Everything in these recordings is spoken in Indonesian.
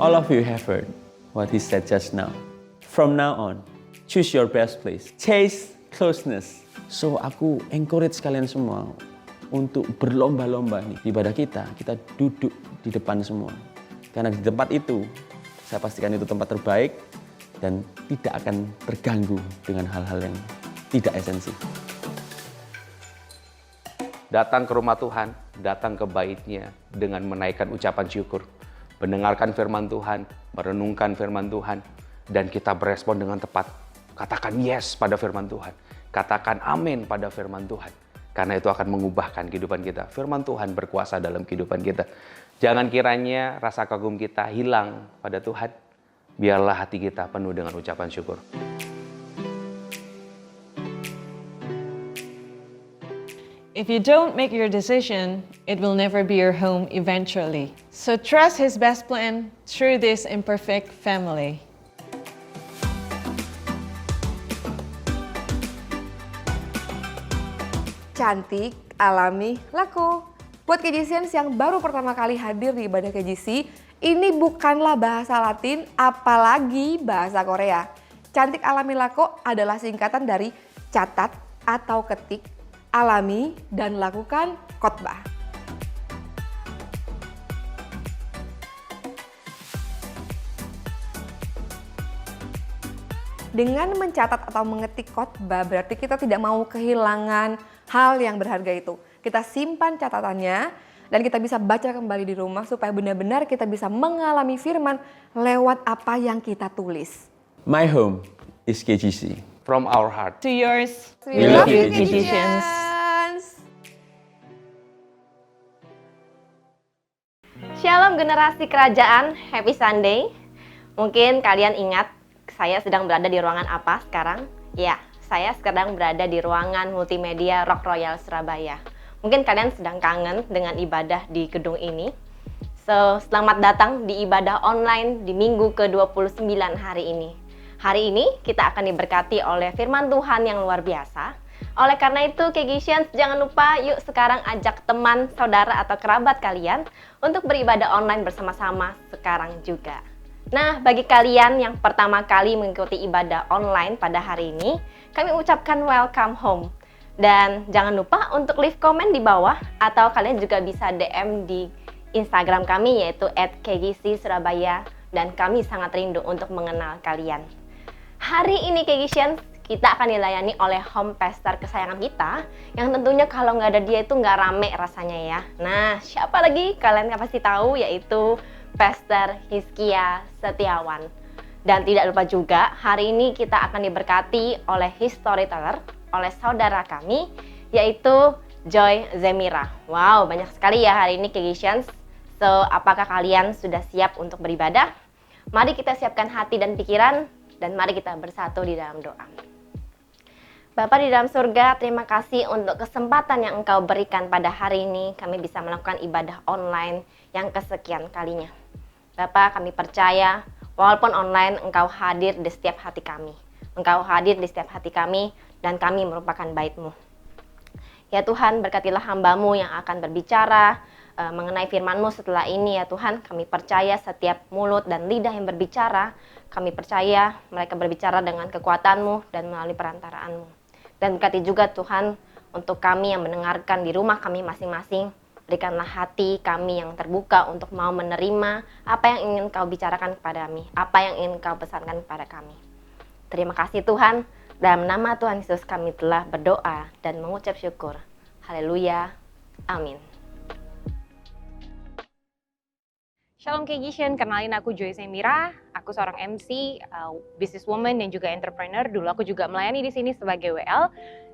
All of you have heard what he said just now. From now on, choose your best place. Chase closeness. So aku encourage kalian semua untuk berlomba-lomba nih. Di ibadah kita duduk di depan semua. Karena di tempat itu, saya pastikan itu tempat terbaik dan tidak akan terganggu dengan hal-hal yang tidak esensi. Datang ke rumah Tuhan, datang ke baitnya dengan menaikkan ucapan syukur. Mendengarkan firman Tuhan, merenungkan firman Tuhan, dan kita berespon dengan tepat. Katakan yes pada firman Tuhan. Katakan amin pada firman Tuhan. Karena itu akan mengubahkan kehidupan kita. Firman Tuhan berkuasa dalam kehidupan kita. Jangan kiranya rasa kagum kita hilang pada Tuhan. Biarlah hati kita penuh dengan ucapan syukur. If you don't make your decision, it will never be your home eventually. So trust His best plan through this imperfect family. Cantik, alami, laku. Buat KGCians yang baru pertama kali hadir di ibadah KGC, ini bukanlah bahasa Latin, apalagi bahasa Korea. Cantik, alami, laku adalah singkatan dari catat atau ketik, alami, dan lakukan khotbah. Dengan mencatat atau mengetik khotbah berarti kita tidak mau kehilangan hal yang berharga itu. Kita simpan catatannya dan kita bisa baca kembali di rumah supaya benar-benar kita bisa mengalami firman lewat apa yang kita tulis. My home is KGC. From our heart. To yours, We love you, KGCians. Shalom generasi kerajaan, happy Sunday. Mungkin kalian ingat saya sedang berada di ruangan apa sekarang? Ya, saya sedang berada di ruangan multimedia Rock Royal Surabaya. Mungkin kalian sedang kangen dengan ibadah di gedung ini. So, selamat datang di ibadah online di minggu ke-29 hari ini. Hari ini kita akan diberkati oleh firman Tuhan yang luar biasa. Oleh karena itu, KGCians, jangan lupa yuk sekarang ajak teman, saudara, atau kerabat kalian untuk beribadah online bersama-sama sekarang juga. Nah, bagi kalian yang pertama kali mengikuti ibadah online pada hari ini, kami ucapkan welcome home. Dan jangan lupa untuk leave comment di bawah, atau kalian juga bisa DM di Instagram kami yaitu @kgcsurabaya, dan kami sangat rindu untuk mengenal kalian. Hari ini KGCians, kita akan dilayani oleh home pastor kesayangan kita, yang tentunya kalau nggak ada dia itu nggak rame rasanya ya. Nah, siapa lagi? Kalian pasti tahu, yaitu Pastor Hizkia Setiawan. Dan tidak lupa juga, hari ini kita akan diberkati oleh his storyteller, oleh saudara kami, yaitu Joy Zemira. Wow, banyak sekali ya hari ini KGCians. So, apakah kalian sudah siap untuk beribadah? Mari kita siapkan hati dan pikiran, dan mari kita bersatu di dalam doa. Bapa di dalam surga, terima kasih untuk kesempatan yang Engkau berikan pada hari ini. Kami bisa melakukan ibadah online yang kesekian kalinya. Bapa, kami percaya walaupun online Engkau hadir di setiap hati kami. Engkau hadir di setiap hati kami dan kami merupakan bait-Mu. Ya Tuhan, berkatilah hamba-Mu yang akan berbicara mengenai firman-Mu setelah ini ya Tuhan. Kami percaya setiap mulut dan lidah yang berbicara, kami percaya mereka berbicara dengan kekuatan-Mu dan melalui perantaraan-Mu. Dan berkati juga Tuhan untuk kami yang mendengarkan di rumah kami masing-masing. Berikanlah hati kami yang terbuka untuk mau menerima apa yang ingin Kau bicarakan kepada kami, apa yang ingin Kau pesankan kepada kami. Terima kasih Tuhan, dalam nama Tuhan Yesus kami telah berdoa dan mengucap syukur. Haleluya, amin. Shalom KGCian, kenalin aku Joy Zemira. Aku seorang MC, businesswoman dan juga entrepreneur. Dulu aku juga melayani di sini sebagai WL.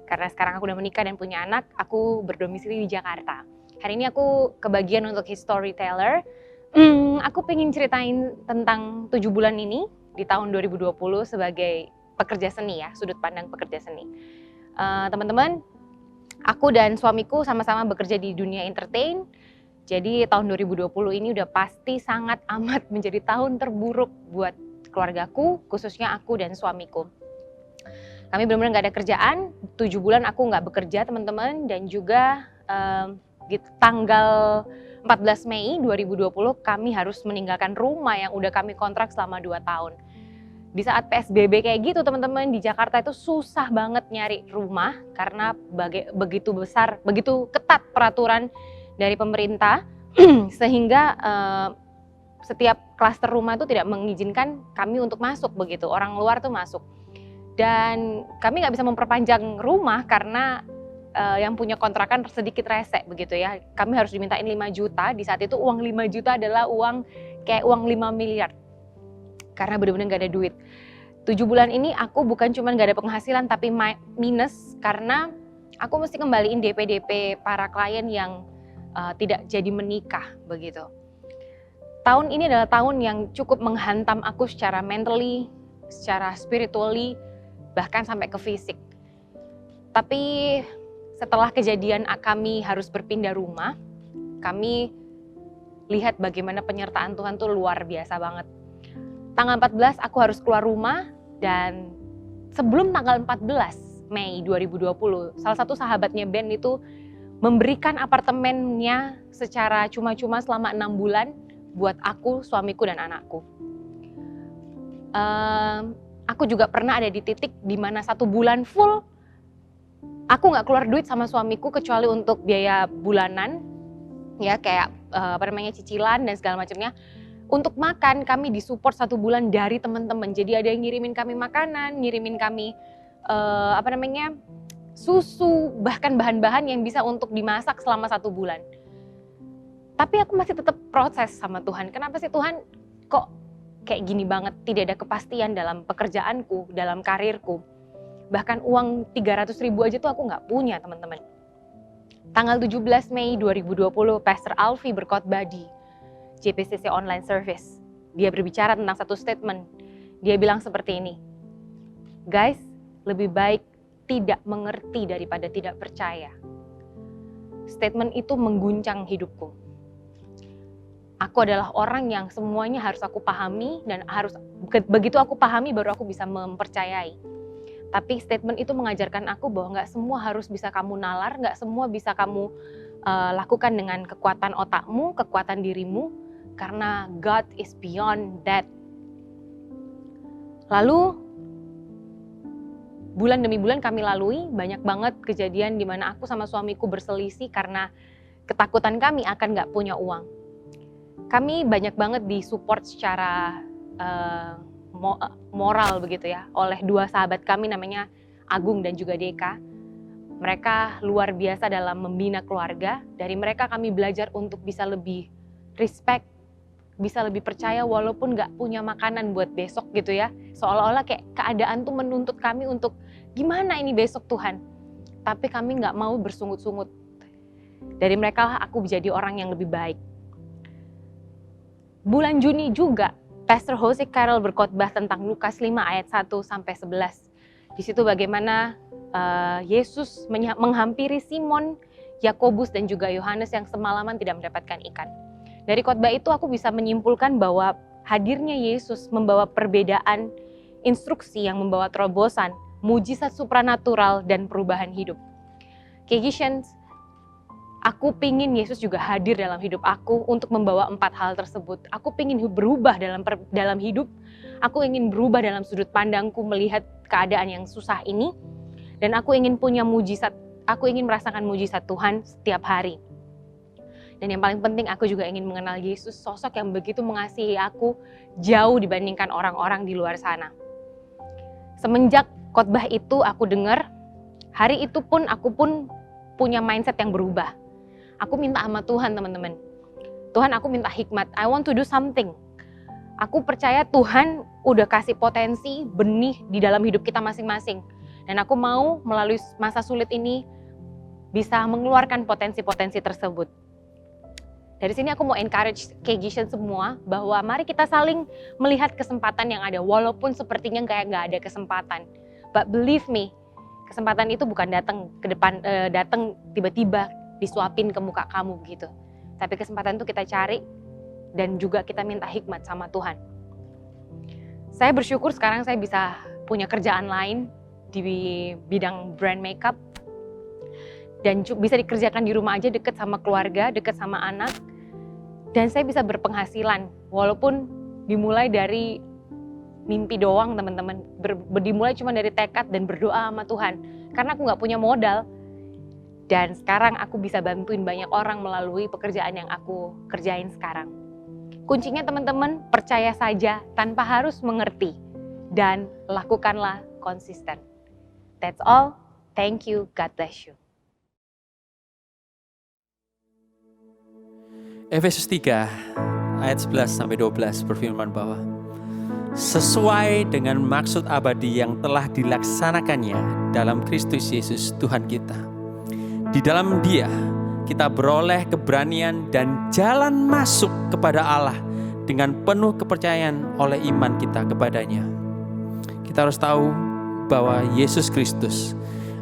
Karena sekarang aku udah menikah dan punya anak, aku berdomisili di Jakarta. Hari ini aku kebagian untuk his storyteller. Aku pengen ceritain tentang 7 bulan ini di tahun 2020 sebagai pekerja seni ya, sudut pandang pekerja seni. Teman-teman, aku dan suamiku sama-sama bekerja di dunia entertain. Jadi tahun 2020 ini udah pasti sangat amat menjadi tahun terburuk buat keluargaku, khususnya aku dan suamiku. Kami benar-benar nggak ada kerjaan, 7 bulan aku nggak bekerja teman-teman, dan juga di tanggal 14 Mei 2020 kami harus meninggalkan rumah yang udah kami kontrak selama 2 tahun. Di saat PSBB kayak gitu teman-teman, di Jakarta itu susah banget nyari rumah karena begitu besar, begitu ketat peraturan dari pemerintah sehingga setiap klaster rumah itu tidak mengizinkan kami untuk masuk begitu, orang luar tuh masuk. Dan kami nggak bisa memperpanjang rumah karena yang punya kontrakan sedikit rese begitu ya. Kami harus dimintain 5 juta, di saat itu uang 5 juta adalah uang 5 miliar. Karena benar-benar gak ada duit. 7 bulan ini aku bukan cuma gak ada penghasilan tapi minus karena aku mesti kembaliin DP para klien yang tidak jadi menikah begitu. Tahun ini adalah tahun yang cukup menghantam aku secara mentally, secara spiritually, bahkan sampai ke fisik. Tapi setelah kejadian kami harus berpindah rumah, kami lihat bagaimana penyertaan Tuhan tuh luar biasa banget. Tanggal 14 aku harus keluar rumah dan sebelum tanggal 14 Mei 2020, salah satu sahabatnya Ben itu memberikan apartemennya secara cuma-cuma selama 6 bulan buat aku, suamiku, dan anakku. Aku juga pernah ada di titik di mana 1 bulan full aku nggak keluar duit sama suamiku kecuali untuk biaya bulanan, ya kayak cicilan dan segala macamnya. Untuk makan kami disupport 1 bulan dari teman-teman. Jadi ada yang ngirimin kami makanan, ngirimin kami susu, bahkan bahan-bahan yang bisa untuk dimasak selama 1 bulan. Tapi aku masih tetap proses sama Tuhan. Kenapa sih Tuhan kok kayak gini banget? Tidak ada kepastian dalam pekerjaanku, dalam karirku. Bahkan uang 300.000 aja tuh aku nggak punya teman-teman. Tanggal 17 Mei 2020 Pastor Alfie berkhotbah di JPCC Online Service. Dia berbicara tentang satu statement. Dia bilang seperti ini, guys, lebih baik tidak mengerti daripada tidak percaya. Statement itu mengguncang hidupku. Aku adalah orang yang semuanya harus aku pahami dan begitu aku pahami baru aku bisa mempercayai. Tapi statement itu mengajarkan aku bahwa nggak semua harus bisa kamu nalar, nggak semua bisa kamu lakukan dengan kekuatan otakmu, kekuatan dirimu. Karena God is beyond that. Lalu bulan demi bulan kami lalui, banyak banget kejadian di mana aku sama suamiku berselisih karena ketakutan kami akan gak punya uang. Kami banyak banget disupport secara moral begitu ya, oleh 2 sahabat kami namanya Agung dan juga Deka. Mereka luar biasa dalam membina keluarga. Dari mereka kami belajar untuk bisa lebih respect, bisa lebih percaya walaupun gak punya makanan buat besok gitu ya. Seolah-olah kayak keadaan tuh menuntut kami untuk gimana ini besok Tuhan. Tapi kami gak mau bersungut-sungut. Dari mereka lah aku menjadi orang yang lebih baik. Bulan Juni juga Pastor Jose Carroll berkhotbah tentang Lukas 5 ayat 1-11. Di situ bagaimana Yesus menghampiri Simon, Yakobus dan juga Yohanes yang semalaman tidak mendapatkan ikan. Dari khotbah itu aku bisa menyimpulkan bahwa hadirnya Yesus membawa perbedaan instruksi yang membawa terobosan, mujizat supranatural dan perubahan hidup. Kegisians, aku pingin Yesus juga hadir dalam hidup aku untuk membawa 4 hal tersebut. Aku pingin berubah dalam hidup, aku ingin berubah dalam sudut pandangku melihat keadaan yang susah ini, dan aku ingin punya mujizat, aku ingin merasakan mujizat Tuhan setiap hari. Dan yang paling penting aku juga ingin mengenal Yesus, sosok yang begitu mengasihi aku jauh dibandingkan orang-orang di luar sana. Semenjak khotbah itu aku dengar, hari itu pun aku pun punya mindset yang berubah. Aku minta sama Tuhan teman-teman. Tuhan aku minta hikmat, I want to do something. Aku percaya Tuhan udah kasih potensi benih di dalam hidup kita masing-masing. Dan aku mau melalui masa sulit ini bisa mengeluarkan potensi-potensi tersebut. Dari sini aku mau encourage Kegisian semua bahwa mari kita saling melihat kesempatan yang ada walaupun sepertinya kayak nggak ada kesempatan. But believe me, kesempatan itu bukan datang ke depan, datang tiba-tiba disuapin ke muka kamu gitu. Tapi kesempatan itu kita cari dan juga kita minta hikmat sama Tuhan. Saya bersyukur sekarang saya bisa punya kerjaan lain di bidang brand makeup dan bisa dikerjakan di rumah aja, deket sama keluarga, deket sama anak. Dan saya bisa berpenghasilan, walaupun dimulai dari mimpi doang teman-teman. Dimulai cuma dari tekad dan berdoa sama Tuhan. Karena aku gak punya modal. Dan sekarang aku bisa bantuin banyak orang melalui pekerjaan yang aku kerjain sekarang. Kuncinya teman-teman, percaya saja tanpa harus mengerti. Dan lakukanlah konsisten. That's all. Thank you. God bless you. Efesus 3 ayat 11-12 berfirman bahwa sesuai dengan maksud abadi yang telah dilaksanakannya dalam Kristus Yesus Tuhan kita. Di dalam Dia kita beroleh keberanian dan jalan masuk kepada Allah dengan penuh kepercayaan oleh iman kita kepadanya. Kita harus tahu bahwa Yesus Kristus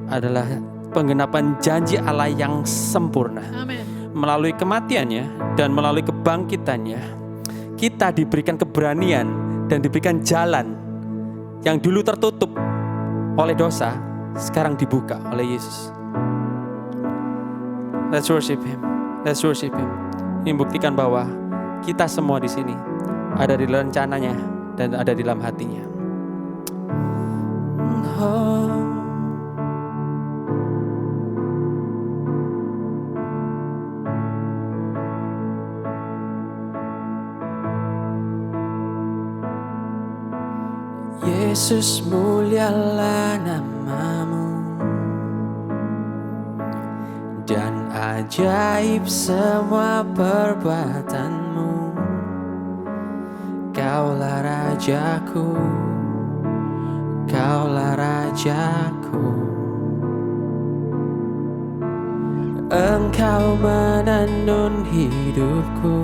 adalah penggenapan janji Allah yang sempurna. Amen. Melalui kematiannya dan melalui kebangkitannya, kita diberikan keberanian dan diberikan jalan yang dulu tertutup oleh dosa, sekarang dibuka oleh Yesus. Let's worship Him. Let's worship Him. Ini buktikan bahwa kita semua di sini ada di dalam rencananya dan ada di dalam hatinya. Yesus, mulialah nama-Mu, dan ajaib semua perbuatan-Mu. Kaulah Rajaku, Kaulah Rajaku. Engkau menenun hidupku,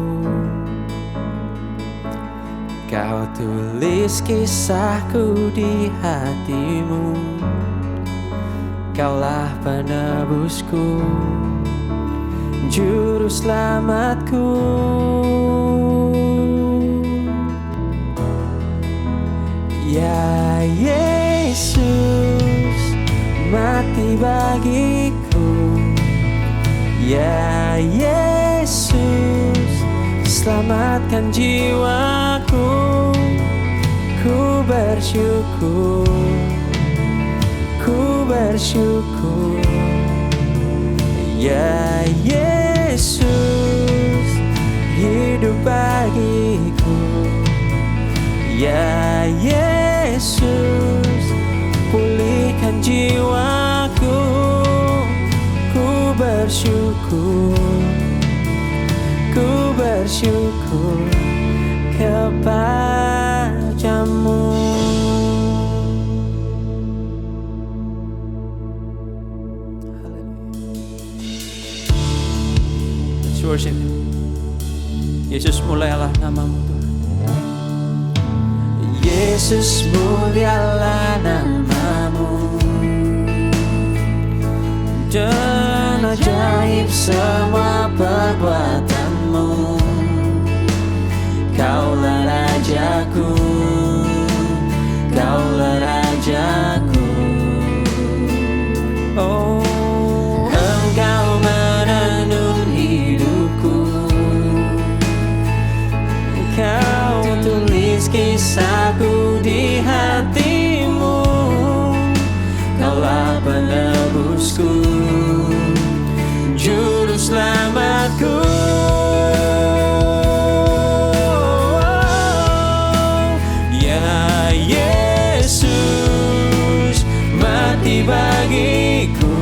Kau tulis kisahku di hati-Mu. Kaulah penebusku, juru selamatku. Ya Yesus, mati bagiku. Ya Yesus, selamatkan jiwaku. Ku bersyukur, ku bersyukur. Ya Yesus, hidup bagiku. Ya Yesus, pulihkan jiwaku. Ku bersyukur, ku bersyukur kepadamu. Let's worship Him. Yesus, mulialah nama-Mu Tuhan. Yesus, mulialah nama-Mu, dan ajaib semua perbuatan-Mu. Kaulah Rajaku, Kaulah Rajaku. Oh, Engkau menenun hidupku, Kau tulis kisahku di hati-Mu. Kaulah penebusku, juru selamatku. Ya Yesus, mati bagiku.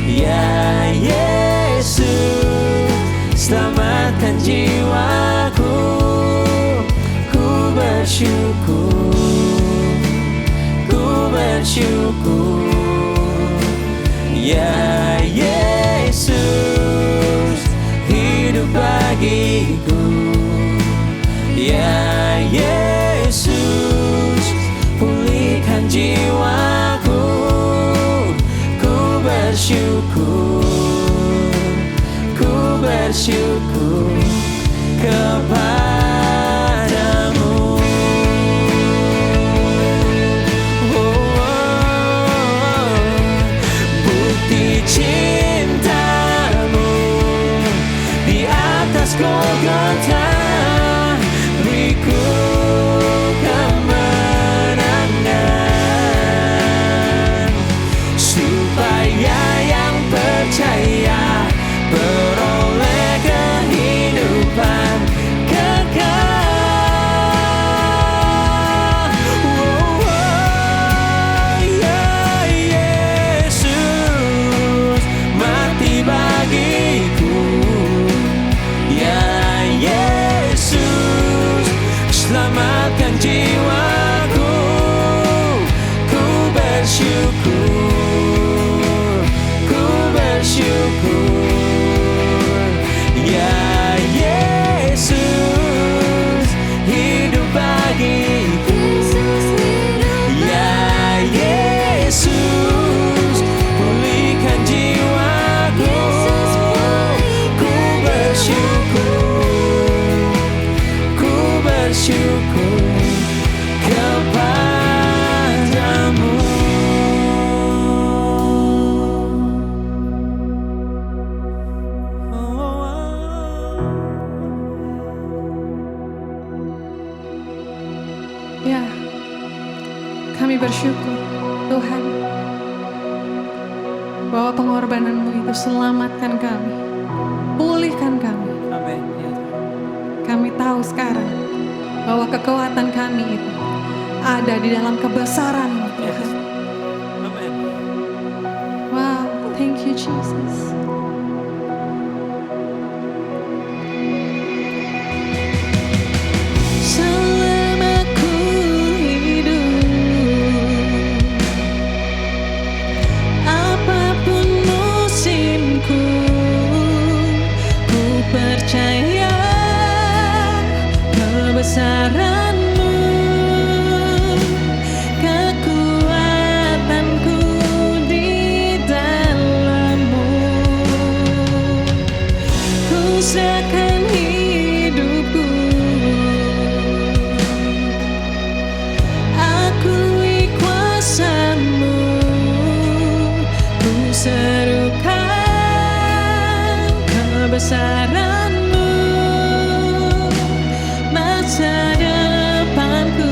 Ya Yesus, selamatkan jiwaku. Ku bersyukur, ku bersyukur. Ya Yesus, hidup bagiku. Ya Yesus, pulihkan jiwaku. Ku bersyukur, ku bersyukur kepadamu. Bukti cinta-Mu di atas selamatkan jiwaku. Ku bersyukur, ku bersyukur. Ya Yesus, hidup bagiku. Ya Yesus, pulihkan jiwaku. Ku bersyukur, ku bersyukur kepadamu. Ya, kami bersyukur Tuhan bahwa pengorbanan-Mu itu selamatkan kami, pulihkan kami. Amin. Kami tahu sekarang bahwa kekuatan kami itu ada di dalam kebesaran-Mu Tuhan. Amin. Wow, thank you Jesus. Selama ku hidup, apapun musimku, ku percaya kebesaran-Mu, kekuatanku di dalam-Mu. Ku serahkan hidupku, akui kuasa-Mu, ku serukan kebesaran-Mu. Masa depanku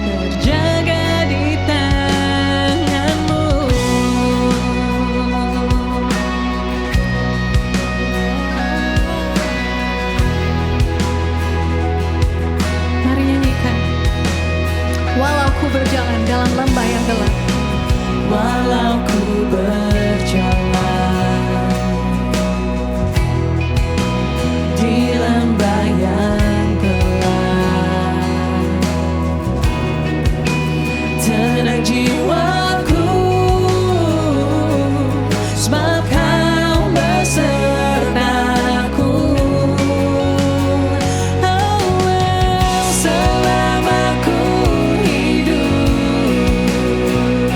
terjaga di tangan-Mu. Mari nyanyikan. Walau ku berjalan dalam lembah yang gelap, walau ku berjalan di lembah yang gelap, tenang jiwaku, sebab Kau besertaku. Oh, selama ku hidup,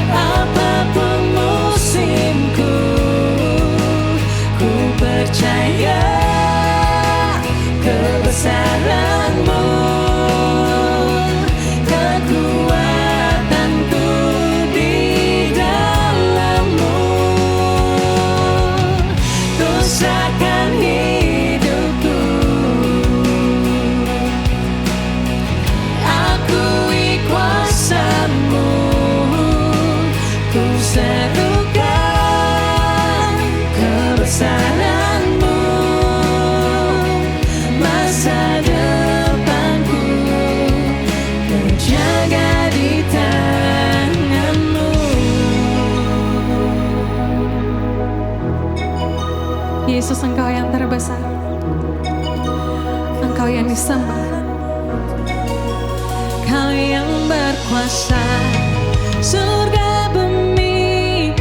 apapun musimku, ku percaya kebesaran-Mu, kekuatanku di dalam-Mu. Ku serahkan hidupku, akui kuasa-Mu, ku serukan kebesaran-Mu. Masa depanku terjaga di tangan-Mu. Yesus, Engkau yang terbesar, Engkau yang disembah, Kau yang berkuasa. Surga bumi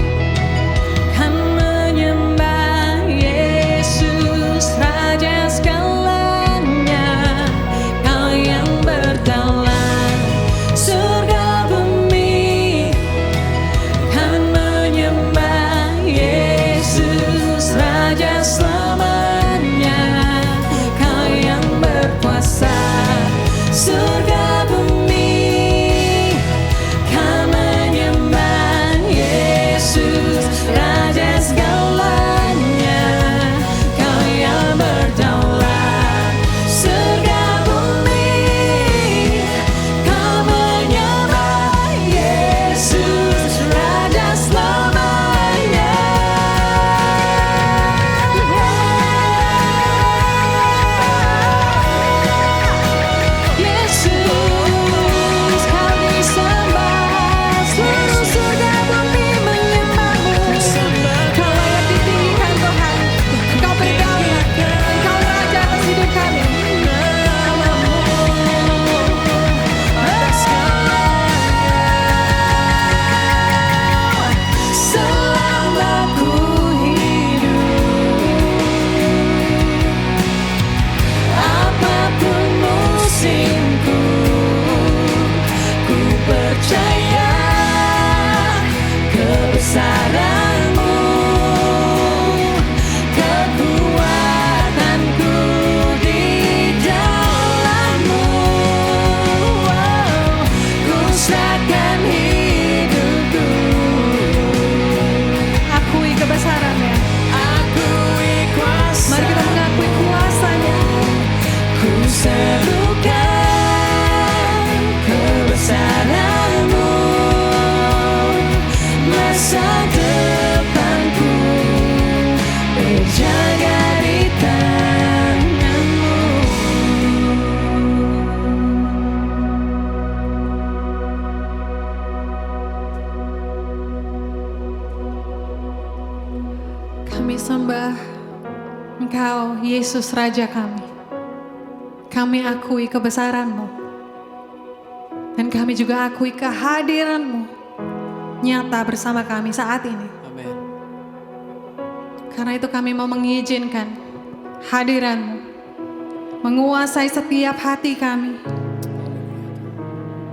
kan menyembah Yesus, Raja segalanya. Kau yang bertaulat. Surga bumi kan menyembah Yesus, Raja selamanya. Kau yang berkuasa. Surga bumi kan menyembah Yesus Raja kami. Kami akui kebesaran-Mu. Dan kami juga akui kehadiran-Mu nyata bersama kami saat ini. Amin. Karena itu kami mau mengizinkan hadiran-Mu menguasai setiap hati kami,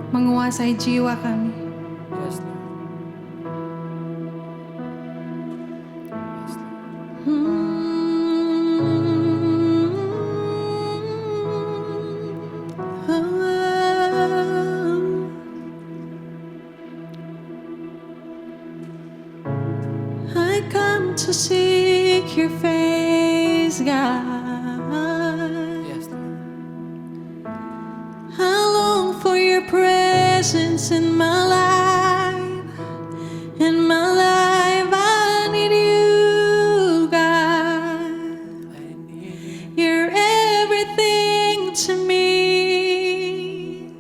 menguasai jiwa kami. Yes, Lord. Yes, Lord. I come to seek your face, God. Yes, Lord. I long for your presence in my life. In my life, I need you, God. I need you. You're everything to me.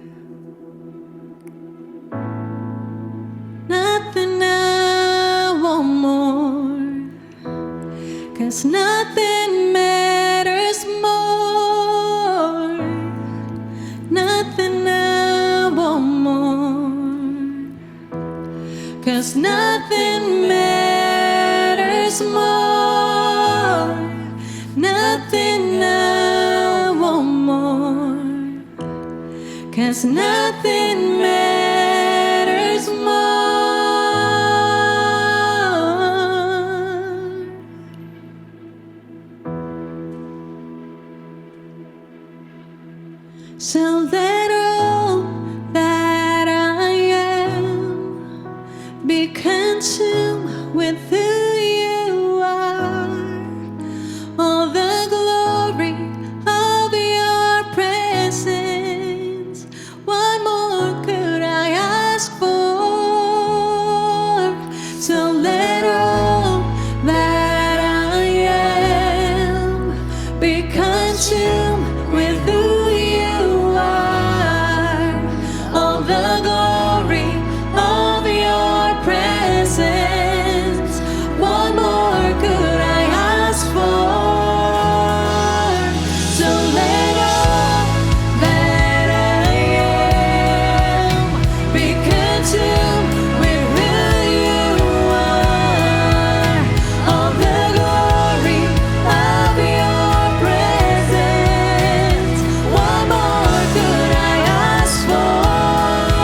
Nothing I want more, 'cause nothing matters more. Nothing I want more, 'cause nothing matters more. Nothing I want more, 'cause nothing matters more. So let all that I am be consumed with who you are. All the glory of your presence. What more could I ask for? So let all that I am be consumed with who you are. All the glory of your presence. What more could I ask for? So let all that I am be consumed with who you are. All the glory of your presence. What more could I ask for?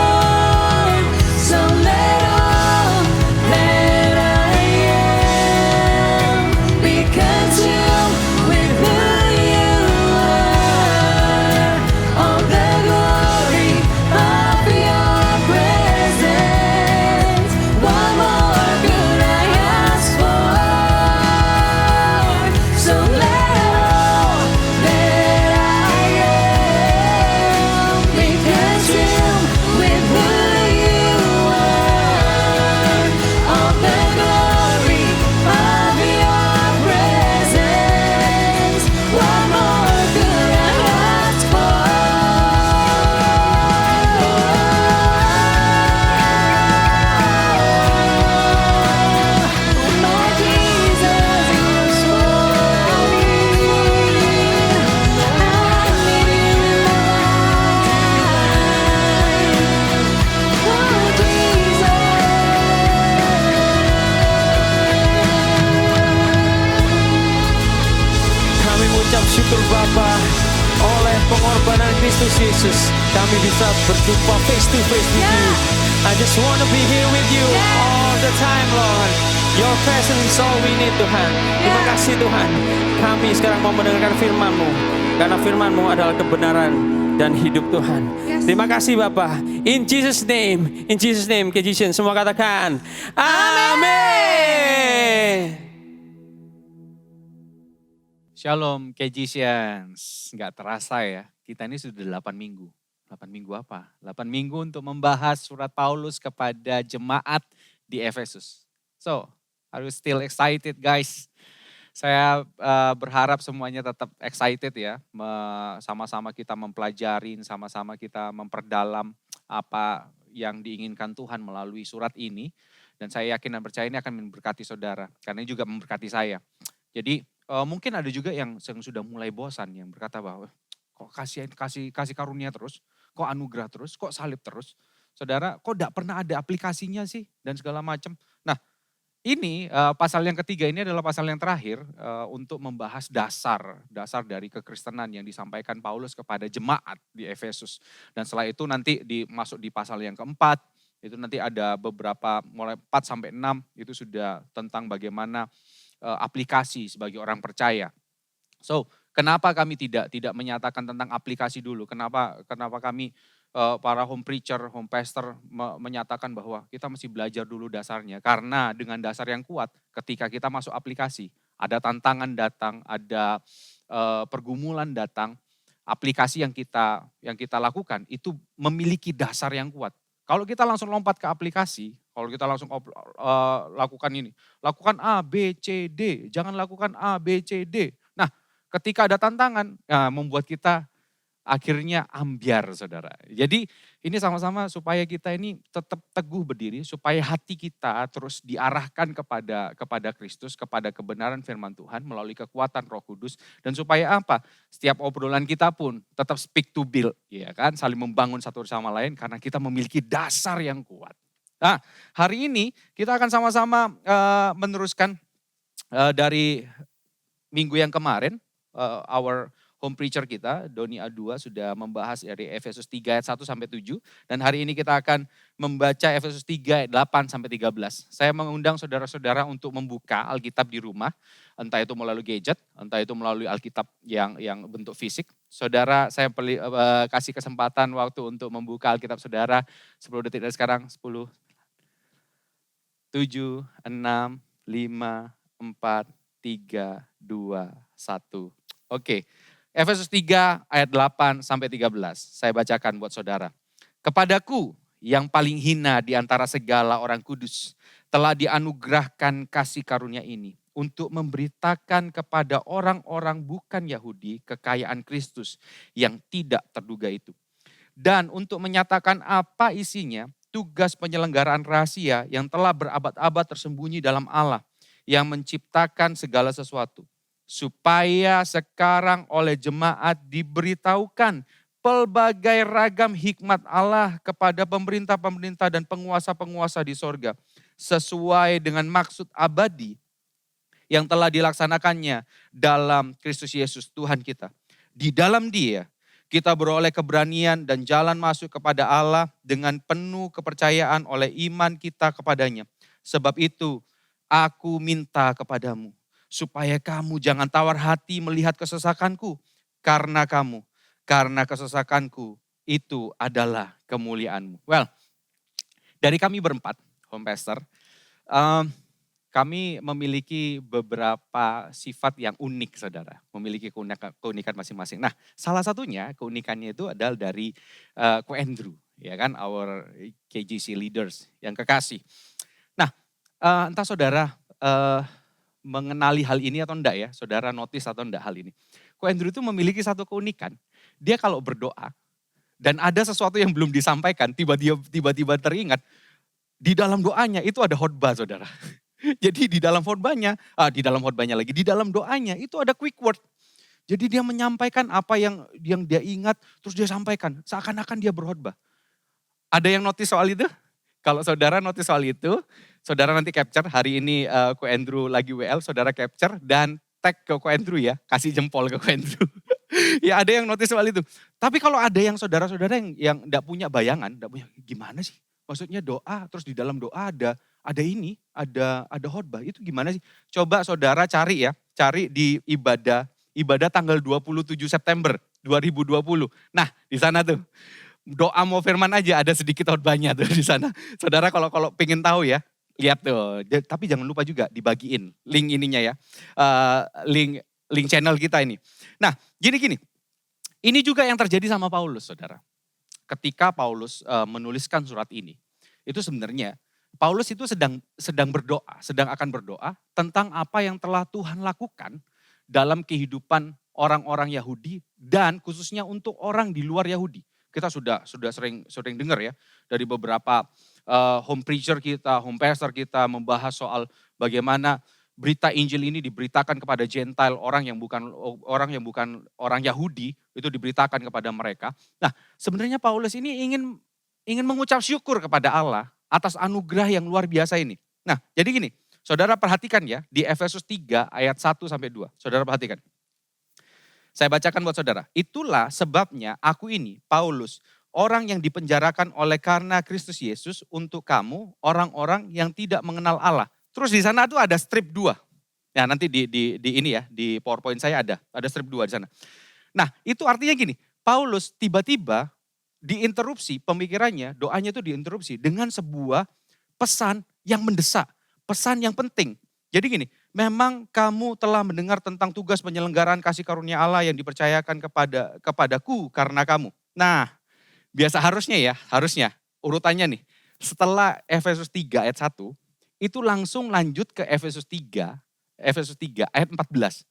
So let all that I am be consumed with who you are. All the glory of your presence. What more could I ask for? So let all that I am be consumed with who you are. All the glory of your presence. What more could I ask for? My Jesus, you're so sweet. I need you in my life. Oh, Kami mengucap syukur Bapa, oleh pengorbanan Kristus Yesus, kami bisa berjumpa face to face with you. I just want to be here with you all the time, Lord. Your presence is all we need, Tuhan. Terima kasih Tuhan. Kami sekarang mau mendengarkan firman-Mu, karena firman-Mu adalah kebenaran dan hidup Tuhan. Terima kasih Bapa. In Jesus name, Kejisian semua katakan, Amin. Shalom Kejisians, nggak terasa ya, kita ini sudah 8 minggu. 8 minggu apa? 8 minggu untuk membahas surat Paulus kepada jemaat di Efesus. So, are you still excited guys? Saya berharap semuanya tetap excited ya, sama-sama kita mempelajari, sama-sama kita memperdalam apa yang diinginkan Tuhan melalui surat ini. Dan saya yakin dan percaya ini akan memberkati saudara, karena ini juga memberkati saya. Jadi Mungkin ada juga yang sudah mulai bosan, yang berkata bahwa kok kasih karunia terus, kok anugerah terus, kok salib terus. Saudara, kok tidak pernah ada aplikasinya sih dan segala macam. Nah, ini pasal yang ketiga ini adalah pasal yang terakhir untuk membahas dasar dari kekristenan yang disampaikan Paulus kepada jemaat di Efesus. Dan setelah itu nanti masuk di pasal yang keempat, itu nanti ada beberapa mulai 4 sampai 6 itu sudah tentang bagaimana aplikasi sebagai orang percaya. So, kenapa kami tidak menyatakan tentang aplikasi dulu? Kenapa kami para home preacher, home pastor menyatakan bahwa kita mesti belajar dulu dasarnya. Karena dengan dasar yang kuat, ketika kita masuk aplikasi, ada tantangan datang, ada pergumulan datang, aplikasi yang kita lakukan itu memiliki dasar yang kuat. Kalau kita langsung lompat ke aplikasi, kalau kita langsung lakukan ini, lakukan A, B, C, D, jangan lakukan A, B, C, D. Nah, ketika ada tantangan, membuat kita akhirnya ambyar, saudara. Jadi ini sama-sama supaya kita ini tetap teguh berdiri, supaya hati kita terus diarahkan kepada Kristus, kepada kebenaran firman Tuhan melalui kekuatan Roh Kudus, dan supaya apa? Setiap obrolan kita pun tetap speak to build, ya kan? Saling membangun satu sama lain karena kita memiliki dasar yang kuat. Nah, hari ini kita akan sama-sama meneruskan dari minggu yang kemarin, our home preacher kita, Doni A2 sudah membahas dari Efesus 3 ayat 1 sampai 7. Dan hari ini kita akan membaca Efesus 3 ayat 8 sampai 13. Saya mengundang saudara-saudara untuk membuka Alkitab di rumah. Entah itu melalui gadget, entah itu melalui Alkitab yang bentuk fisik. Saudara, saya kasih kesempatan waktu untuk membuka Alkitab saudara. 10 detik dari sekarang, 10, 7, 6, 5, 4, 3, 2, 1. Oke. Efesus 3 ayat 8 sampai 13. Saya bacakan buat saudara. Kepadaku yang paling hina di antara segala orang kudus telah dianugerahkan kasih karunia ini untuk memberitakan kepada orang-orang bukan Yahudi kekayaan Kristus yang tidak terduga itu. Dan untuk menyatakan apa isinya, tugas penyelenggaraan rahasia yang telah berabad-abad tersembunyi dalam Allah yang menciptakan segala sesuatu. Supaya sekarang oleh jemaat diberitahukan pelbagai ragam hikmat Allah kepada pemerintah-pemerintah dan penguasa-penguasa di sorga. Sesuai dengan maksud abadi yang telah dilaksanakannya dalam Kristus Yesus Tuhan kita. Di dalam Dia kita beroleh keberanian dan jalan masuk kepada Allah dengan penuh kepercayaan oleh iman kita kepadanya. Sebab itu aku minta kepadamu, supaya kamu jangan tawar hati melihat kesesakanku. Karena kesesakanku itu adalah kemuliaanmu. Well, dari kami berempat, home pastor, kami memiliki beberapa sifat yang unik, saudara. Memiliki keunikan masing-masing. Nah, salah satunya keunikannya itu adalah dari Ko Andrew, ya kan, our KGC leaders yang kekasih. Nah, entah saudara mengenali hal ini atau enggak ya, saudara notice atau enggak hal ini. Ko Andrew itu memiliki satu keunikan, dia kalau berdoa dan ada sesuatu yang belum disampaikan, tiba-tiba teringat, di dalam doanya itu ada khotbah, saudara. Jadi di dalam khotbahnya lagi, di dalam doanya itu ada quick word. Jadi dia menyampaikan apa yang dia ingat, terus dia sampaikan, seakan-akan dia berkhotbah. Ada yang notice soal itu? Kalau saudara notice soal itu, saudara nanti capture, hari ini Ko Andrew lagi WL, saudara capture dan tag ke Ko Andrew ya, kasih jempol ke Ko Andrew. Ya ada yang notice soal itu. Tapi kalau ada yang saudara-saudara yang enggak punya bayangan, enggak punya gimana sih? Maksudnya doa, terus di dalam doa ada khotbah, itu gimana sih? Coba saudara cari di ibadah tanggal 27 September 2020. Nah di sana tuh. Doa mau firman aja ada sedikit khotbahnya tuh di sana. Saudara kalau pengen tahu ya, lihat tuh. Tapi jangan lupa juga dibagiin link ininya ya. Link channel kita ini. Nah, gini. Ini juga yang terjadi sama Paulus, saudara. Ketika Paulus menuliskan surat ini, itu sebenarnya Paulus itu sedang berdoa, sedang akan berdoa tentang apa yang telah Tuhan lakukan dalam kehidupan orang-orang Yahudi dan khususnya untuk orang di luar Yahudi. Kita sudah sering dengar ya dari beberapa home preacher kita, home pastor kita membahas soal bagaimana berita Injil ini diberitakan kepada Gentile, orang yang bukan orang Yahudi, itu diberitakan kepada mereka. Nah, sebenarnya Paulus ini ingin mengucap syukur kepada Allah atas anugerah yang luar biasa ini. Nah, jadi gini, saudara perhatikan ya, di Efesus 3 ayat 1 sampai 2. Saudara perhatikan. Saya bacakan buat saudara. Itulah sebabnya aku ini, Paulus, orang yang dipenjarakan oleh karena Kristus Yesus untuk kamu, orang-orang yang tidak mengenal Allah. Terus di sana tuh ada strip 2. Ya, nanti di ini ya, di PowerPoint saya ada strip 2 di sana. Nah, itu artinya gini, Paulus tiba-tiba diinterupsi pemikirannya, doanya itu diinterupsi dengan sebuah pesan yang mendesak, pesan yang penting. Jadi gini, memang kamu telah mendengar tentang tugas penyelenggaraan kasih karunia Allah yang dipercayakan kepadaku karena kamu. Nah, harusnya urutannya nih, setelah Efesus 3 ayat 1, itu langsung lanjut ke Efesus 3 ayat 14.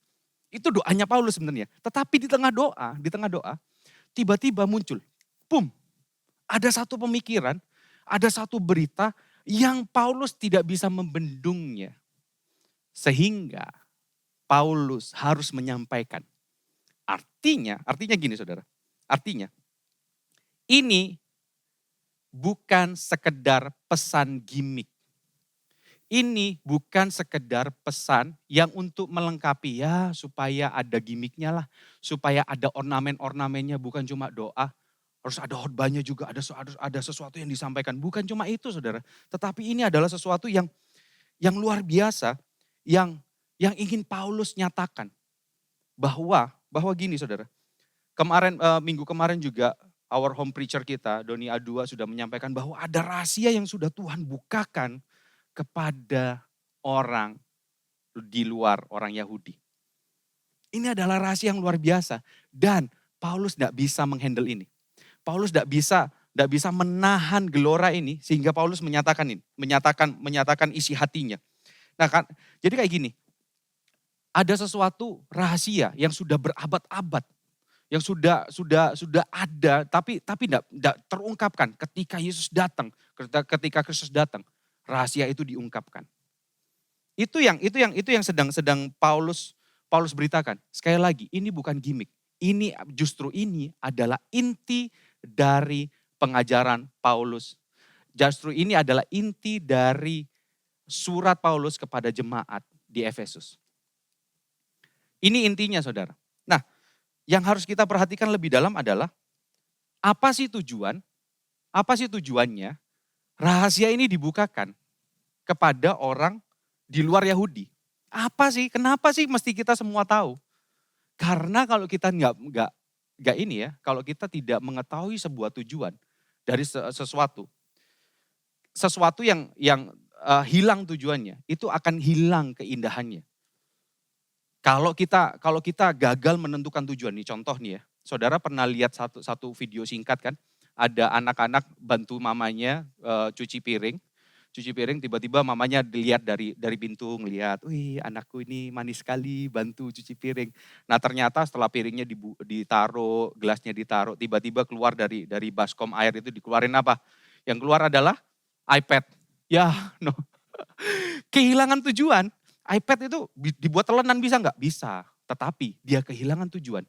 Itu doanya Paulus sebenarnya. Tetapi di tengah doa, tiba-tiba muncul, ada satu pemikiran, ada satu berita yang Paulus tidak bisa membendungnya. Sehingga Paulus harus menyampaikan. Artinya gini saudara. Artinya ini bukan sekedar pesan gimmick. Ini bukan sekedar pesan yang untuk melengkapi ya supaya ada gimmicknya lah. Supaya ada ornamen-ornamennya, bukan cuma doa. Harus ada khotbahnya juga, ada sesuatu yang disampaikan. Bukan cuma itu saudara. Tetapi ini adalah sesuatu yang luar biasa. Yang ingin Paulus nyatakan. Bahwa gini saudara. Minggu kemarin juga our home preacher kita, Doni A2 sudah menyampaikan bahwa ada rahasia yang sudah Tuhan bukakan kepada orang di luar orang Yahudi. Ini adalah rahasia yang luar biasa. Dan Paulus tidak bisa menghandle ini. Paulus tidak bisa menahan gelora ini sehingga Paulus menyatakan isi hatinya. Nah kan, jadi kayak gini, ada sesuatu rahasia yang sudah berabad-abad, yang sudah ada, tapi tidak terungkapkan ketika Yesus datang, ketika Kristus datang, rahasia itu diungkapkan. Itu yang sedang Paulus beritakan. Sekali lagi, ini bukan gimmick, ini adalah inti dari pengajaran Paulus. Justru ini adalah inti dari surat Paulus kepada jemaat di Efesus. Ini intinya saudara. Nah, yang harus kita perhatikan lebih dalam adalah apa sih tujuannya rahasia ini dibukakan kepada orang di luar Yahudi. Apa sih? Kenapa sih mesti kita semua tahu? Karena kalau kita kalau kita tidak mengetahui sebuah tujuan dari sesuatu yang hilang tujuannya, itu akan hilang keindahannya. Kalau kita gagal menentukan tujuan, nih contoh nih ya, saudara pernah lihat satu video singkat kan, ada anak-anak bantu mamanya cuci piring, tiba-tiba mamanya dilihat dari pintu ngelihat, wih anakku ini manis sekali bantu cuci piring. Nah ternyata setelah piringnya ditaruh, gelasnya ditaruh, tiba-tiba keluar dari baskom air itu dikeluarin apa? Yang keluar adalah iPad. Ya, no. Kehilangan tujuan. iPad itu dibuat telenan bisa nggak? Bisa. Tetapi dia kehilangan tujuan.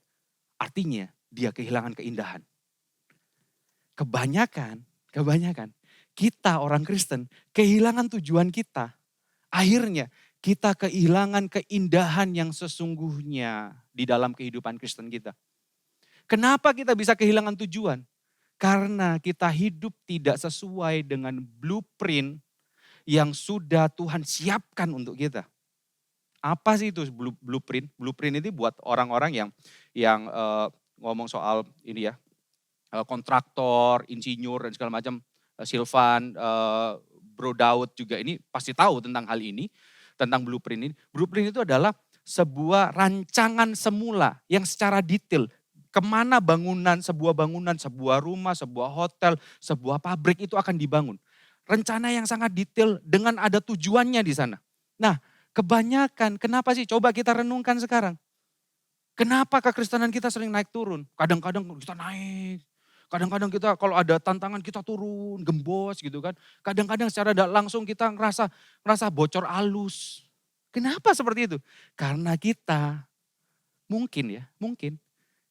Artinya dia kehilangan keindahan. Kebanyakan kita orang Kristen kehilangan tujuan kita. Akhirnya kita kehilangan keindahan yang sesungguhnya di dalam kehidupan Kristen kita. Kenapa kita bisa kehilangan tujuan? Karena kita hidup tidak sesuai dengan blueprint yang sudah Tuhan siapkan untuk kita. Apa sih itu blueprint? Blueprint itu buat orang-orang yang ngomong soal ini ya, kontraktor, insinyur dan segala macam. Silvan, Bro Daud juga ini pasti tahu tentang hal ini, tentang blueprint ini. Blueprint itu adalah sebuah rancangan semula yang secara detail. Kemana sebuah rumah, sebuah hotel, sebuah pabrik itu akan dibangun. Rencana yang sangat detail dengan ada tujuannya di sana. Nah, kebanyakan, kenapa sih? Coba kita renungkan sekarang. Kenapa kekristenan kita sering naik turun? Kadang-kadang kita naik. Kadang-kadang kita kalau ada tantangan kita turun, gembos gitu kan. Kadang-kadang secara langsung kita ngerasa bocor alus. Kenapa seperti itu? Karena kita mungkin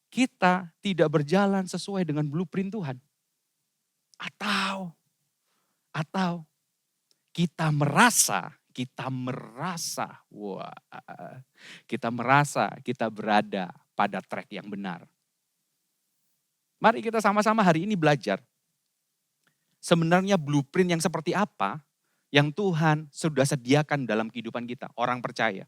kita tidak berjalan sesuai dengan blueprint Tuhan. Atau kita merasa kita berada pada track yang benar. Mari kita sama-sama hari ini belajar. Sebenarnya blueprint yang seperti apa yang Tuhan sudah sediakan dalam kehidupan kita, orang percaya.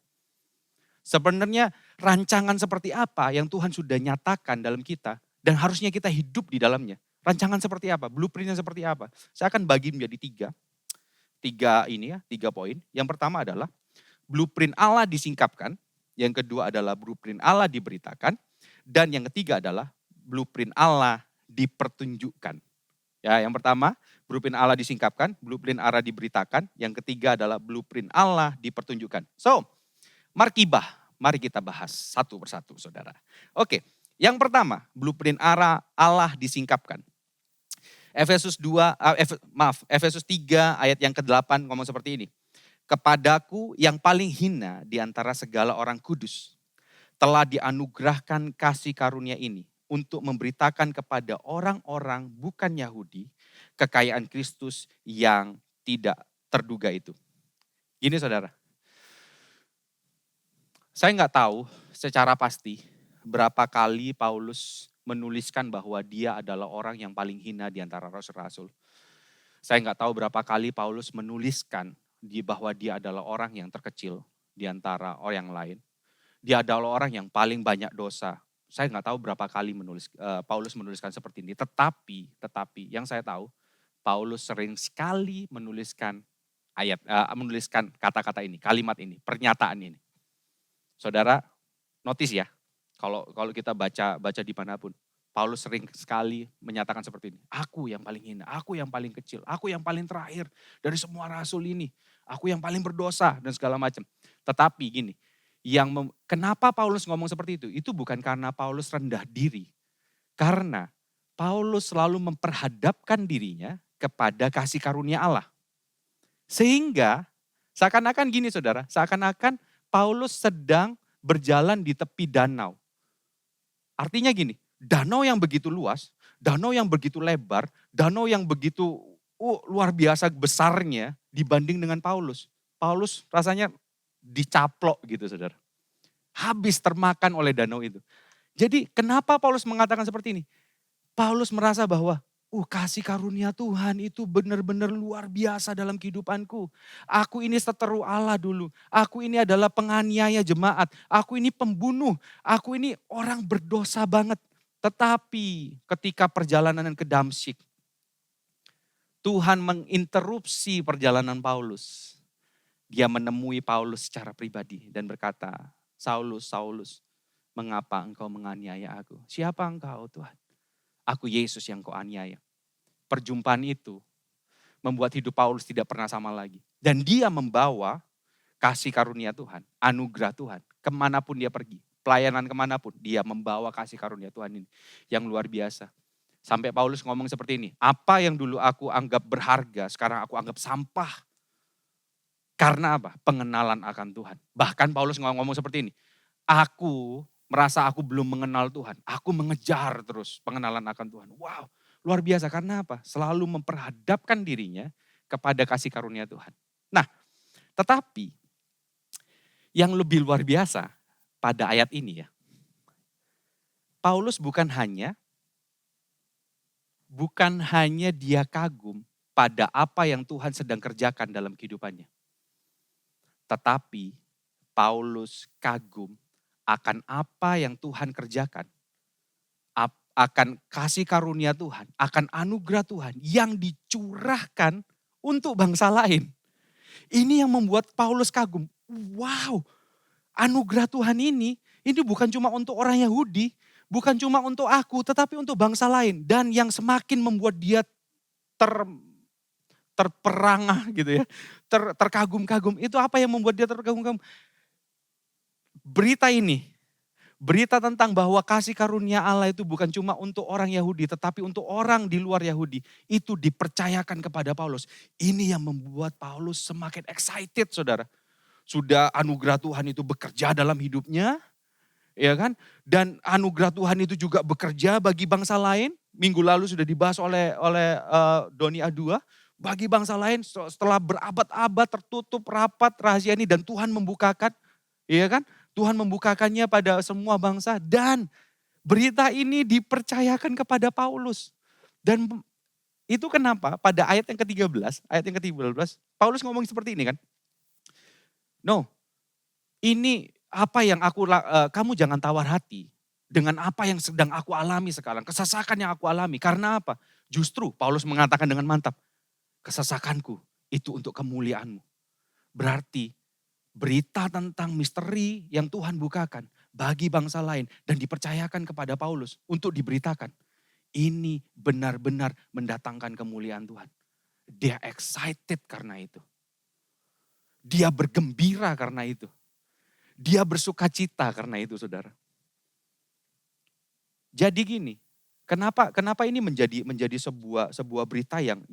Sebenarnya rancangan seperti apa yang Tuhan sudah nyatakan dalam kita dan harusnya kita hidup di dalamnya. Rancangan seperti apa, blueprintnya seperti apa. Saya akan bagi menjadi tiga poin. Yang pertama adalah blueprint Allah disingkapkan, yang kedua adalah blueprint Allah diberitakan, dan yang ketiga adalah blueprint Allah dipertunjukkan. Ya, yang pertama, blueprint Allah disingkapkan, blueprint Allah diberitakan, yang ketiga adalah blueprint Allah dipertunjukkan. So, mari kita bahas satu persatu, saudara. Oke, yang pertama, blueprint Allah disingkapkan. Efesus 3 ayat yang ke-8 ngomong seperti ini. Kepadaku yang paling hina di antara segala orang kudus, telah dianugerahkan kasih karunia ini untuk memberitakan kepada orang-orang bukan Yahudi kekayaan Kristus yang tidak terduga itu. Gini saudara, saya nggak tahu secara pasti berapa kali Paulus menuliskan bahwa dia adalah orang yang paling hina di antara rasul-rasul. Saya nggak tahu berapa kali Paulus menuliskan bahwa dia adalah orang yang terkecil di antara orang lain. Dia adalah orang yang paling banyak dosa. Saya nggak tahu berapa kali Paulus menuliskan seperti ini. Tetapi yang saya tahu, Paulus sering sekali menuliskan menuliskan kata-kata ini, kalimat ini, pernyataan ini. Saudara, notice ya, kalau kita baca dimanapun, Paulus sering sekali menyatakan seperti ini. Aku yang paling hina, aku yang paling kecil, aku yang paling terakhir dari semua rasul ini. Aku yang paling berdosa dan segala macam. Tetapi gini, kenapa Paulus ngomong seperti itu? Itu bukan karena Paulus rendah diri. Karena Paulus selalu memperhadapkan dirinya kepada kasih karunia Allah. Sehingga seakan-akan gini saudara, seakan-akan Paulus sedang berjalan di tepi danau. Artinya gini, danau yang begitu luas, danau yang begitu lebar, danau yang begitu luar biasa besarnya dibanding dengan Paulus. Paulus rasanya dicaplok gitu saudara. Habis termakan oleh danau itu. Jadi kenapa Paulus mengatakan seperti ini? Paulus merasa bahwa kasih karunia Tuhan itu benar-benar luar biasa dalam kehidupanku. Aku ini seteru Allah dulu. Aku ini adalah penganiaya jemaat. Aku ini pembunuh. Aku ini orang berdosa banget. Tetapi ketika perjalanan ke Damsyik, Tuhan menginterupsi perjalanan Paulus. Dia menemui Paulus secara pribadi dan berkata, Saulus, Saulus, mengapa engkau menganiaya aku? Siapa engkau Tuhan? Aku Yesus yang kau aniaya. Perjumpaan itu membuat hidup Paulus tidak pernah sama lagi. Dan dia membawa kasih karunia Tuhan, anugerah Tuhan. Kemanapun dia pergi, pelayanan kemanapun, dia membawa kasih karunia Tuhan ini. Yang luar biasa. Sampai Paulus ngomong seperti ini, apa yang dulu aku anggap berharga, sekarang aku anggap sampah. Karena apa? Pengenalan akan Tuhan. Bahkan Paulus ngomong seperti ini, aku merasa aku belum mengenal Tuhan. Aku mengejar terus pengenalan akan Tuhan. Wow, luar biasa. Karena apa? Selalu memperhadapkan dirinya kepada kasih karunia Tuhan. Nah, tetapi yang lebih luar biasa pada ayat ini ya. Paulus bukan hanya dia kagum pada apa yang Tuhan sedang kerjakan dalam kehidupannya. Tetapi Paulus kagum akan apa yang Tuhan kerjakan. Akan kasih karunia Tuhan, akan anugerah Tuhan yang dicurahkan untuk bangsa lain. Ini yang membuat Paulus kagum. Wow, anugerah Tuhan ini bukan cuma untuk orang Yahudi, bukan cuma untuk aku, tetapi untuk bangsa lain. Dan yang semakin membuat dia terperangah gitu ya, terkagum-kagum. Itu apa yang membuat dia terkagum-kagum? Berita tentang bahwa kasih karunia Allah itu bukan cuma untuk orang Yahudi, tetapi untuk orang di luar Yahudi. Itu dipercayakan kepada Paulus. Ini yang membuat Paulus semakin excited saudara. sudah anugerah Tuhan itu bekerja dalam hidupnya, ya kan? Dan anugerah Tuhan itu juga bekerja bagi bangsa lain. Minggu lalu sudah dibahas oleh Doni A2. Bagi bangsa lain setelah berabad-abad tertutup rapat rahasia ini dan Tuhan membukakan, ya kan? Tuhan membukakannya pada semua bangsa dan berita ini dipercayakan kepada Paulus. Dan itu kenapa pada ayat yang ke-13, Paulus ngomong seperti ini kan. No, ini apa yang kamu jangan tawar hati dengan apa yang sedang aku alami sekarang. Kesesakan yang aku alami. Karena apa? Justru Paulus mengatakan dengan mantap, kesesakanku itu untuk kemuliaanmu. Berarti berita tentang misteri yang Tuhan bukakan bagi bangsa lain dan dipercayakan kepada Paulus untuk diberitakan. Ini benar-benar mendatangkan kemuliaan Tuhan. Dia excited karena itu. Dia bergembira karena itu. Dia bersuka cita karena itu, saudara. Jadi gini, kenapa ini menjadi sebuah berita yang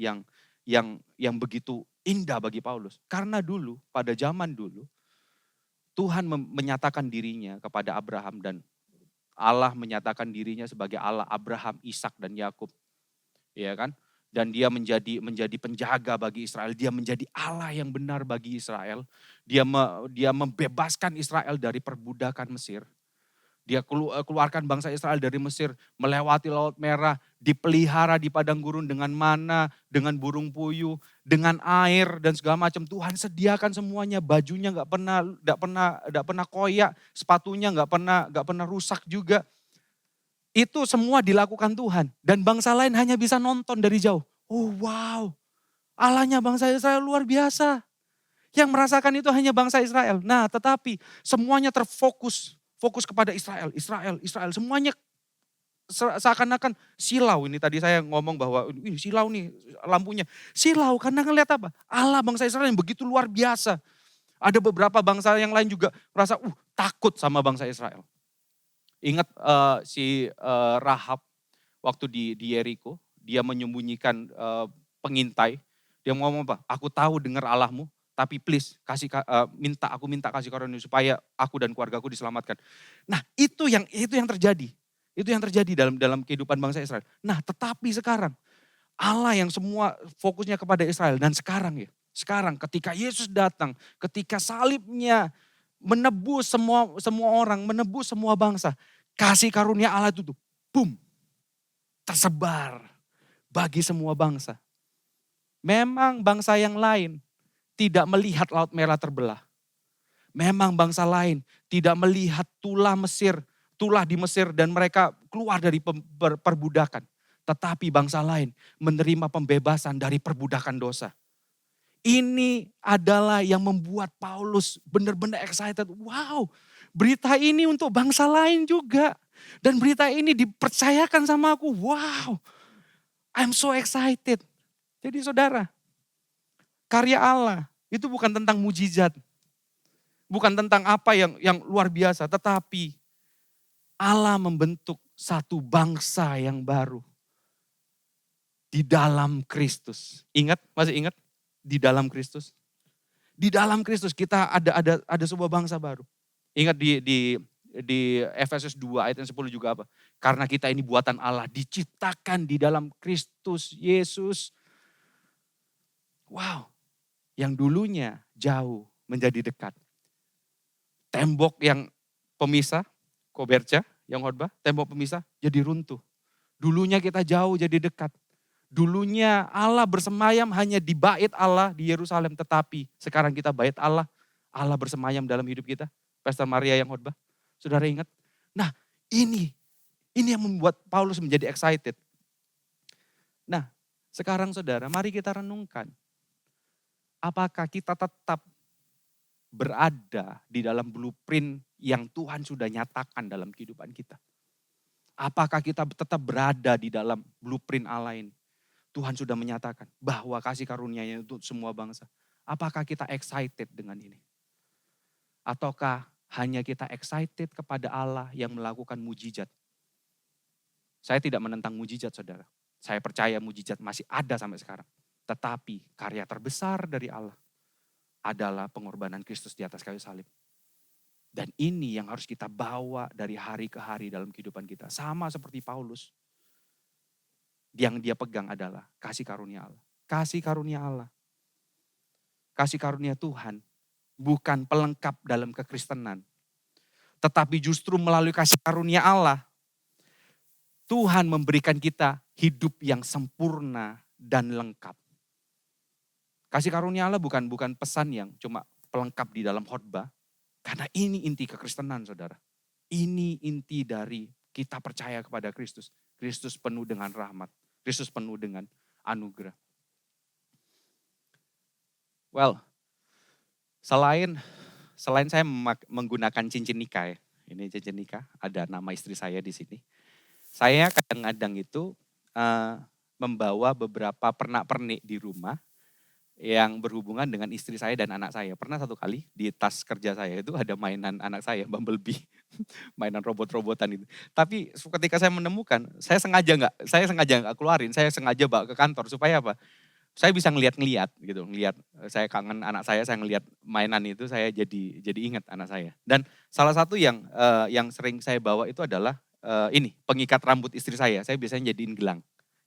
begitu indah bagi Paulus? Karena dulu, pada zaman dulu, Tuhan menyatakan dirinya kepada Abraham dan Allah menyatakan dirinya sebagai Allah Abraham, Ishak dan Yakub. Ya kan? Dan dia menjadi penjaga bagi Israel, dia menjadi Allah yang benar bagi Israel. Dia membebaskan Israel dari perbudakan Mesir. Dia keluarkan bangsa Israel dari Mesir, melewati Laut Merah, dipelihara di padang gurun dengan mana, dengan burung puyuh, dengan air dan segala macam. Tuhan sediakan semuanya, bajunya nggak pernah koyak, sepatunya nggak pernah rusak juga. Itu semua dilakukan Tuhan dan bangsa lain hanya bisa nonton dari jauh. Oh wow, Allahnya bangsa Israel luar biasa. Yang merasakan itu hanya bangsa Israel. Nah, tetapi semuanya fokus kepada Israel. Semuanya seakan-akan silau. Ini tadi saya ngomong bahwa ini silau nih lampunya. Silau karena ngelihat apa? Allah bangsa Israel yang begitu luar biasa. Ada beberapa bangsa yang lain juga merasa takut sama bangsa Israel. Ingat Rahab waktu di Yeriko, dia menyembunyikan pengintai. Dia ngomong apa? Aku tahu dengar Allahmu, tapi please aku minta kasih karunia supaya aku dan keluargaku diselamatkan. Nah, itu yang terjadi. Itu yang terjadi dalam kehidupan bangsa Israel. Nah, tetapi sekarang Allah yang semua fokusnya kepada Israel dan sekarang ketika Yesus datang, ketika salibnya menebus semua orang, menebus semua bangsa, kasih karunia Allah itu tuh, boom, tersebar bagi semua bangsa. Memang bangsa yang lain tidak melihat Laut Merah terbelah. Memang bangsa lain tidak melihat tulah di Mesir dan mereka keluar dari perbudakan. Tetapi bangsa lain menerima pembebasan dari perbudakan dosa. Ini adalah yang membuat Paulus benar-benar excited. Wow, berita ini untuk bangsa lain juga. Dan berita ini dipercayakan sama aku. Wow, I'm so excited. Jadi saudara, karya Allah itu bukan tentang mujizat. Bukan tentang apa yang luar biasa. Tetapi Allah membentuk satu bangsa yang baru. Di dalam Kristus. Masih ingat? Di dalam Kristus. Di dalam Kristus kita ada sebuah bangsa baru. Ingat di Efesus 2 ayat yang 10 juga apa? Karena kita ini buatan Allah, diciptakan di dalam Kristus Yesus. Wow, yang dulunya jauh menjadi dekat. Tembok yang pemisah, koberca yang khotbah, tembok pemisah jadi runtuh. Dulunya kita jauh jadi dekat. Dulunya Allah bersemayam hanya di bait Allah di Yerusalem. Tetapi sekarang kita bait Allah. Allah bersemayam dalam hidup kita. Pastor Maria yang khotbah. Saudara ingat? Nah ini yang membuat Paulus menjadi excited. Nah sekarang saudara mari kita renungkan. Apakah kita tetap berada di dalam blueprint yang Tuhan sudah nyatakan dalam kehidupan kita? Apakah kita tetap berada di dalam blueprint Allah ini? Tuhan sudah menyatakan bahwa kasih karunia-Nya untuk semua bangsa. Apakah kita excited dengan ini? Ataukah hanya kita excited kepada Allah yang melakukan mujizat? Saya tidak menentang mujizat, saudara. Saya percaya mujizat masih ada sampai sekarang. Tetapi karya terbesar dari Allah adalah pengorbanan Kristus di atas kayu salib. Dan ini yang harus kita bawa dari hari ke hari dalam kehidupan kita. Sama seperti Paulus. Yang dia pegang adalah kasih karunia Allah. Kasih karunia Allah. Kasih karunia Tuhan bukan pelengkap dalam kekristenan. Tetapi justru melalui kasih karunia Allah, Tuhan memberikan kita hidup yang sempurna dan lengkap. Kasih karunia Allah bukan pesan yang cuma pelengkap di dalam khotbah. Karena ini inti kekristenan, saudara. Ini inti dari kita percaya kepada Kristus. Kristus penuh dengan rahmat. Kristus penuh dengan anugerah. Well, selain saya menggunakan cincin nikah ya. Ini cincin nikah, ada nama istri saya di sini. Saya kadang-kadang itu membawa beberapa pernak-pernik di rumah yang berhubungan dengan istri saya dan anak saya. Pernah satu kali di tas kerja saya itu ada mainan anak saya, Bumblebee. Mainan robot-robotan itu. Tapi ketika saya menemukan, saya sengaja nggak keluarin, saya sengaja bawa ke kantor supaya apa? Saya bisa ngelihat gitu, saya kangen anak saya ngelihat mainan itu, saya jadi ingat anak saya. Dan salah satu yang sering saya bawa itu adalah ini, pengikat rambut istri saya. Saya biasanya jadiin gelang.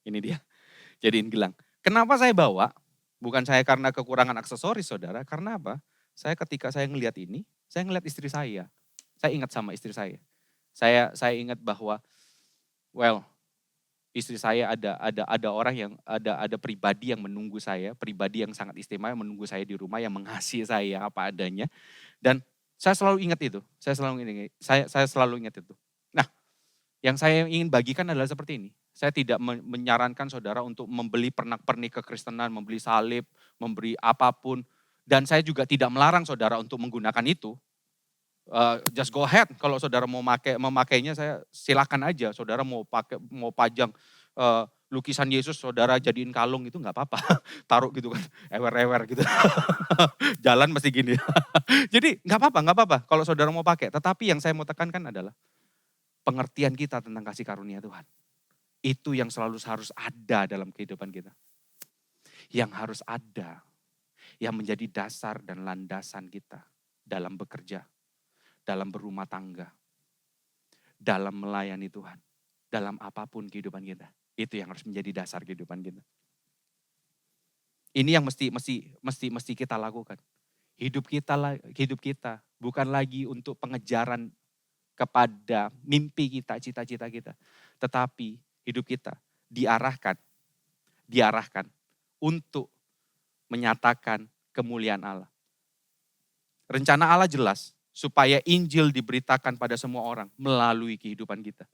Ini dia, jadiin gelang. Kenapa saya bawa? Bukan saya karena kekurangan aksesoris, saudara. Karena apa? Ketika saya ngelihat ini, saya ngelihat istri saya. Saya ingat sama istri saya. Saya ingat bahwa, istri saya ada orang yang ada pribadi yang menunggu saya, pribadi yang sangat istimewa yang menunggu saya di rumah, yang mengasihi saya apa adanya. Dan saya selalu ingat itu. Saya selalu ingat itu. Nah, yang saya ingin bagikan adalah seperti ini. Saya tidak menyarankan saudara untuk membeli pernak-pernik kekristenan, membeli salib, memberi apapun. Dan saya juga tidak melarang saudara untuk menggunakan itu. Just go ahead, kalau saudara mau memakainya, saya silakan aja. Saudara mau pajang lukisan Yesus, saudara jadiin kalung, itu nggak apa-apa. Taruh gitu kan, ewer-ewer gitu. Jalan mesti gini. Jadi nggak apa-apa kalau saudara mau pakai. Tetapi yang saya mau tekankan adalah pengertian kita tentang kasih karunia Tuhan. Itu yang selalu harus ada dalam kehidupan kita. Yang harus ada, yang menjadi dasar dan landasan kita dalam bekerja, dalam berumah tangga, dalam melayani Tuhan, dalam apapun kehidupan kita. Itu yang harus menjadi dasar kehidupan kita. Ini yang mesti kita lakukan. Hidup kita bukan lagi untuk pengejaran kepada mimpi kita, cita-cita kita. Tetapi hidup kita diarahkan untuk menyatakan kemuliaan Allah. Rencana Allah jelas supaya Injil diberitakan pada semua orang melalui kehidupan kita.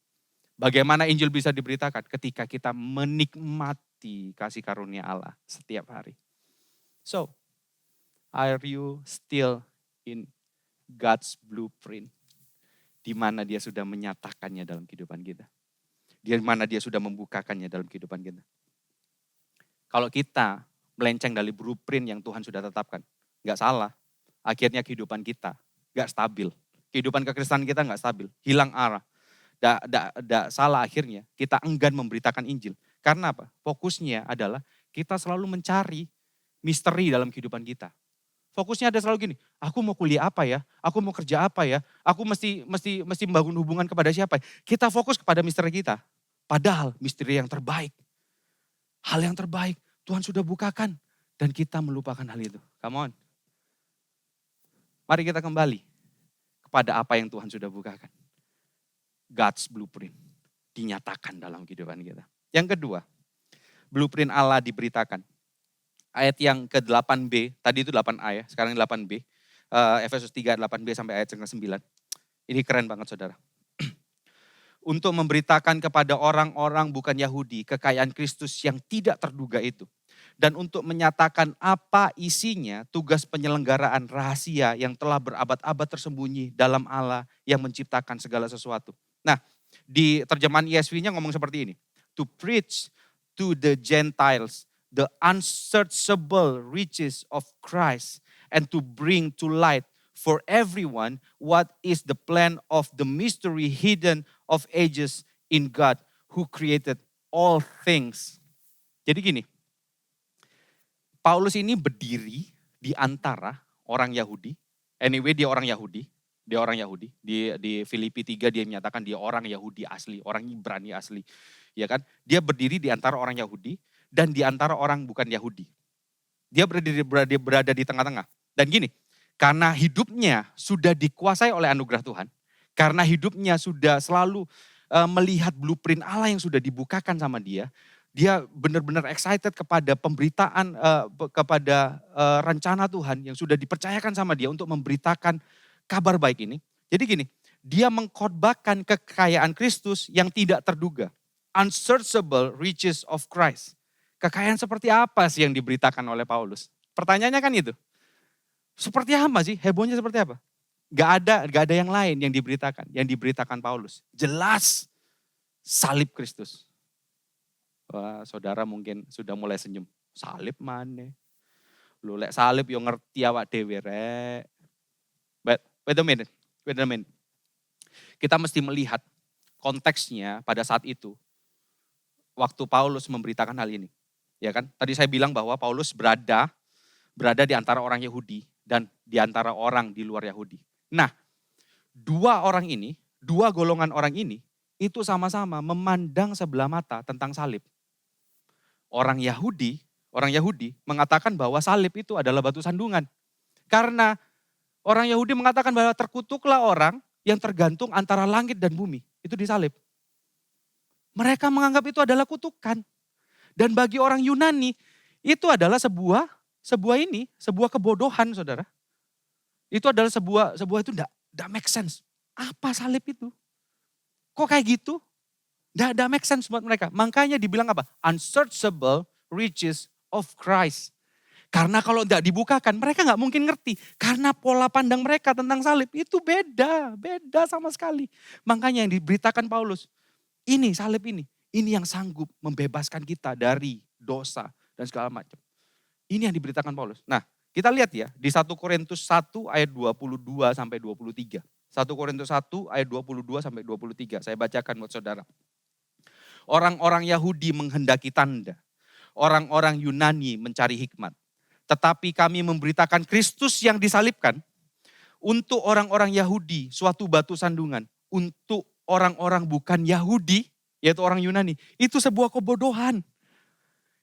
Bagaimana Injil bisa diberitakan? Ketika kita menikmati kasih karunia Allah setiap hari. So, are you still in God's blueprint? Di mana dia sudah menyatakannya dalam kehidupan kita. Di mana dia sudah membukakannya dalam kehidupan kita. Kalau kita melenceng dari blueprint yang Tuhan sudah tetapkan, nggak salah. Akhirnya kehidupan kita nggak stabil. Kehidupan kekristenan kita nggak stabil, hilang arah. Nggak salah akhirnya kita enggan memberitakan Injil. Karena apa? Fokusnya adalah kita selalu mencari misteri dalam kehidupan kita. Fokusnya ada selalu gini, aku mau kuliah apa ya? Aku mau kerja apa ya? Aku mesti membangun hubungan kepada siapa? Kita fokus kepada misteri kita. Padahal misteri yang terbaik, hal yang terbaik Tuhan sudah bukakan. Dan kita melupakan hal itu. Come on. Mari kita kembali kepada apa yang Tuhan sudah bukakan. God's blueprint dinyatakan dalam kehidupan kita. Yang kedua, blueprint Allah diberitakan. Ayat yang ke-8b, tadi itu 8a ya, sekarang 8b. Efesus 3, 8b sampai ayat yang ke-9. Ini keren banget saudara. Untuk memberitakan kepada orang-orang bukan Yahudi kekayaan Kristus yang tidak terduga itu. Dan untuk menyatakan apa isinya tugas penyelenggaraan rahasia yang telah berabad-abad tersembunyi dalam Allah yang menciptakan segala sesuatu. Nah, di terjemahan ESV-nya ngomong seperti ini. To preach to the Gentiles the unsearchable riches of Christ and to bring to light for everyone what is the plan of the mystery hidden of ages in God who created all things. Jadi gini, Paulus ini berdiri di antara orang Yahudi. Anyway, dia orang Yahudi. Dia orang Yahudi. Di Filipi 3 dia menyatakan dia orang Yahudi asli, orang Ibrani asli. Ya kan? Dia berdiri di antara orang Yahudi dan di antara orang bukan Yahudi. Dia berada di tengah-tengah. Dan gini, karena hidupnya sudah dikuasai oleh anugerah Tuhan, karena hidupnya sudah selalu melihat blueprint Allah yang sudah dibukakan sama dia benar-benar excited kepada pemberitaan, kepada rencana Tuhan yang sudah dipercayakan sama dia untuk memberitakan kabar baik ini. Jadi gini, dia mengkhotbahkan kekayaan Kristus yang tidak terduga. Unsearchable riches of Christ. Kekayaan seperti apa sih yang diberitakan oleh Paulus? Pertanyaannya kan itu. Seperti apa sih? Hebohnya seperti apa? Gak ada yang lain yang diberitakan. Yang diberitakan Paulus. Jelas salib Kristus. Wah, saudara mungkin sudah mulai senyum. Salib mana? Lu lek salib yo ngerti awak dhewe rek. Wait a minute. Kita mesti melihat konteksnya pada saat itu. Waktu Paulus memberitakan hal ini. Ya kan? Tadi saya bilang bahwa Paulus berada di antara orang Yahudi dan di antara orang di luar Yahudi. Nah, dua golongan orang ini itu sama-sama memandang sebelah mata tentang salib. Orang Yahudi mengatakan bahwa salib itu adalah batu sandungan. Karena orang Yahudi mengatakan bahwa terkutuklah orang yang tergantung antara langit dan bumi. Itu disalib. Mereka menganggap itu adalah kutukan. Dan bagi orang Yunani itu adalah sebuah kebodohan, saudara. Itu adalah sebuah itu enggak make sense. Apa salib itu? Kok kayak gitu? Enggak make sense buat mereka. Makanya dibilang apa? Unsearchable riches of Christ. Karena kalau enggak dibukakan, mereka enggak mungkin ngerti. Karena pola pandang mereka tentang salib itu beda sama sekali. Makanya yang diberitakan Paulus, ini salib ini yang sanggup membebaskan kita dari dosa dan segala macam. Ini yang diberitakan Paulus. Nah, kita lihat ya di 1 Korintus 1 ayat 22 sampai 23. 1 Korintus 1 ayat 22 sampai 23. Saya bacakan buat saudara. Orang-orang Yahudi menghendaki tanda. Orang-orang Yunani mencari hikmat. Tetapi kami memberitakan Kristus yang disalibkan. Untuk orang-orang Yahudi suatu batu sandungan. Untuk orang-orang bukan Yahudi, yaitu orang Yunani, itu sebuah kebodohan.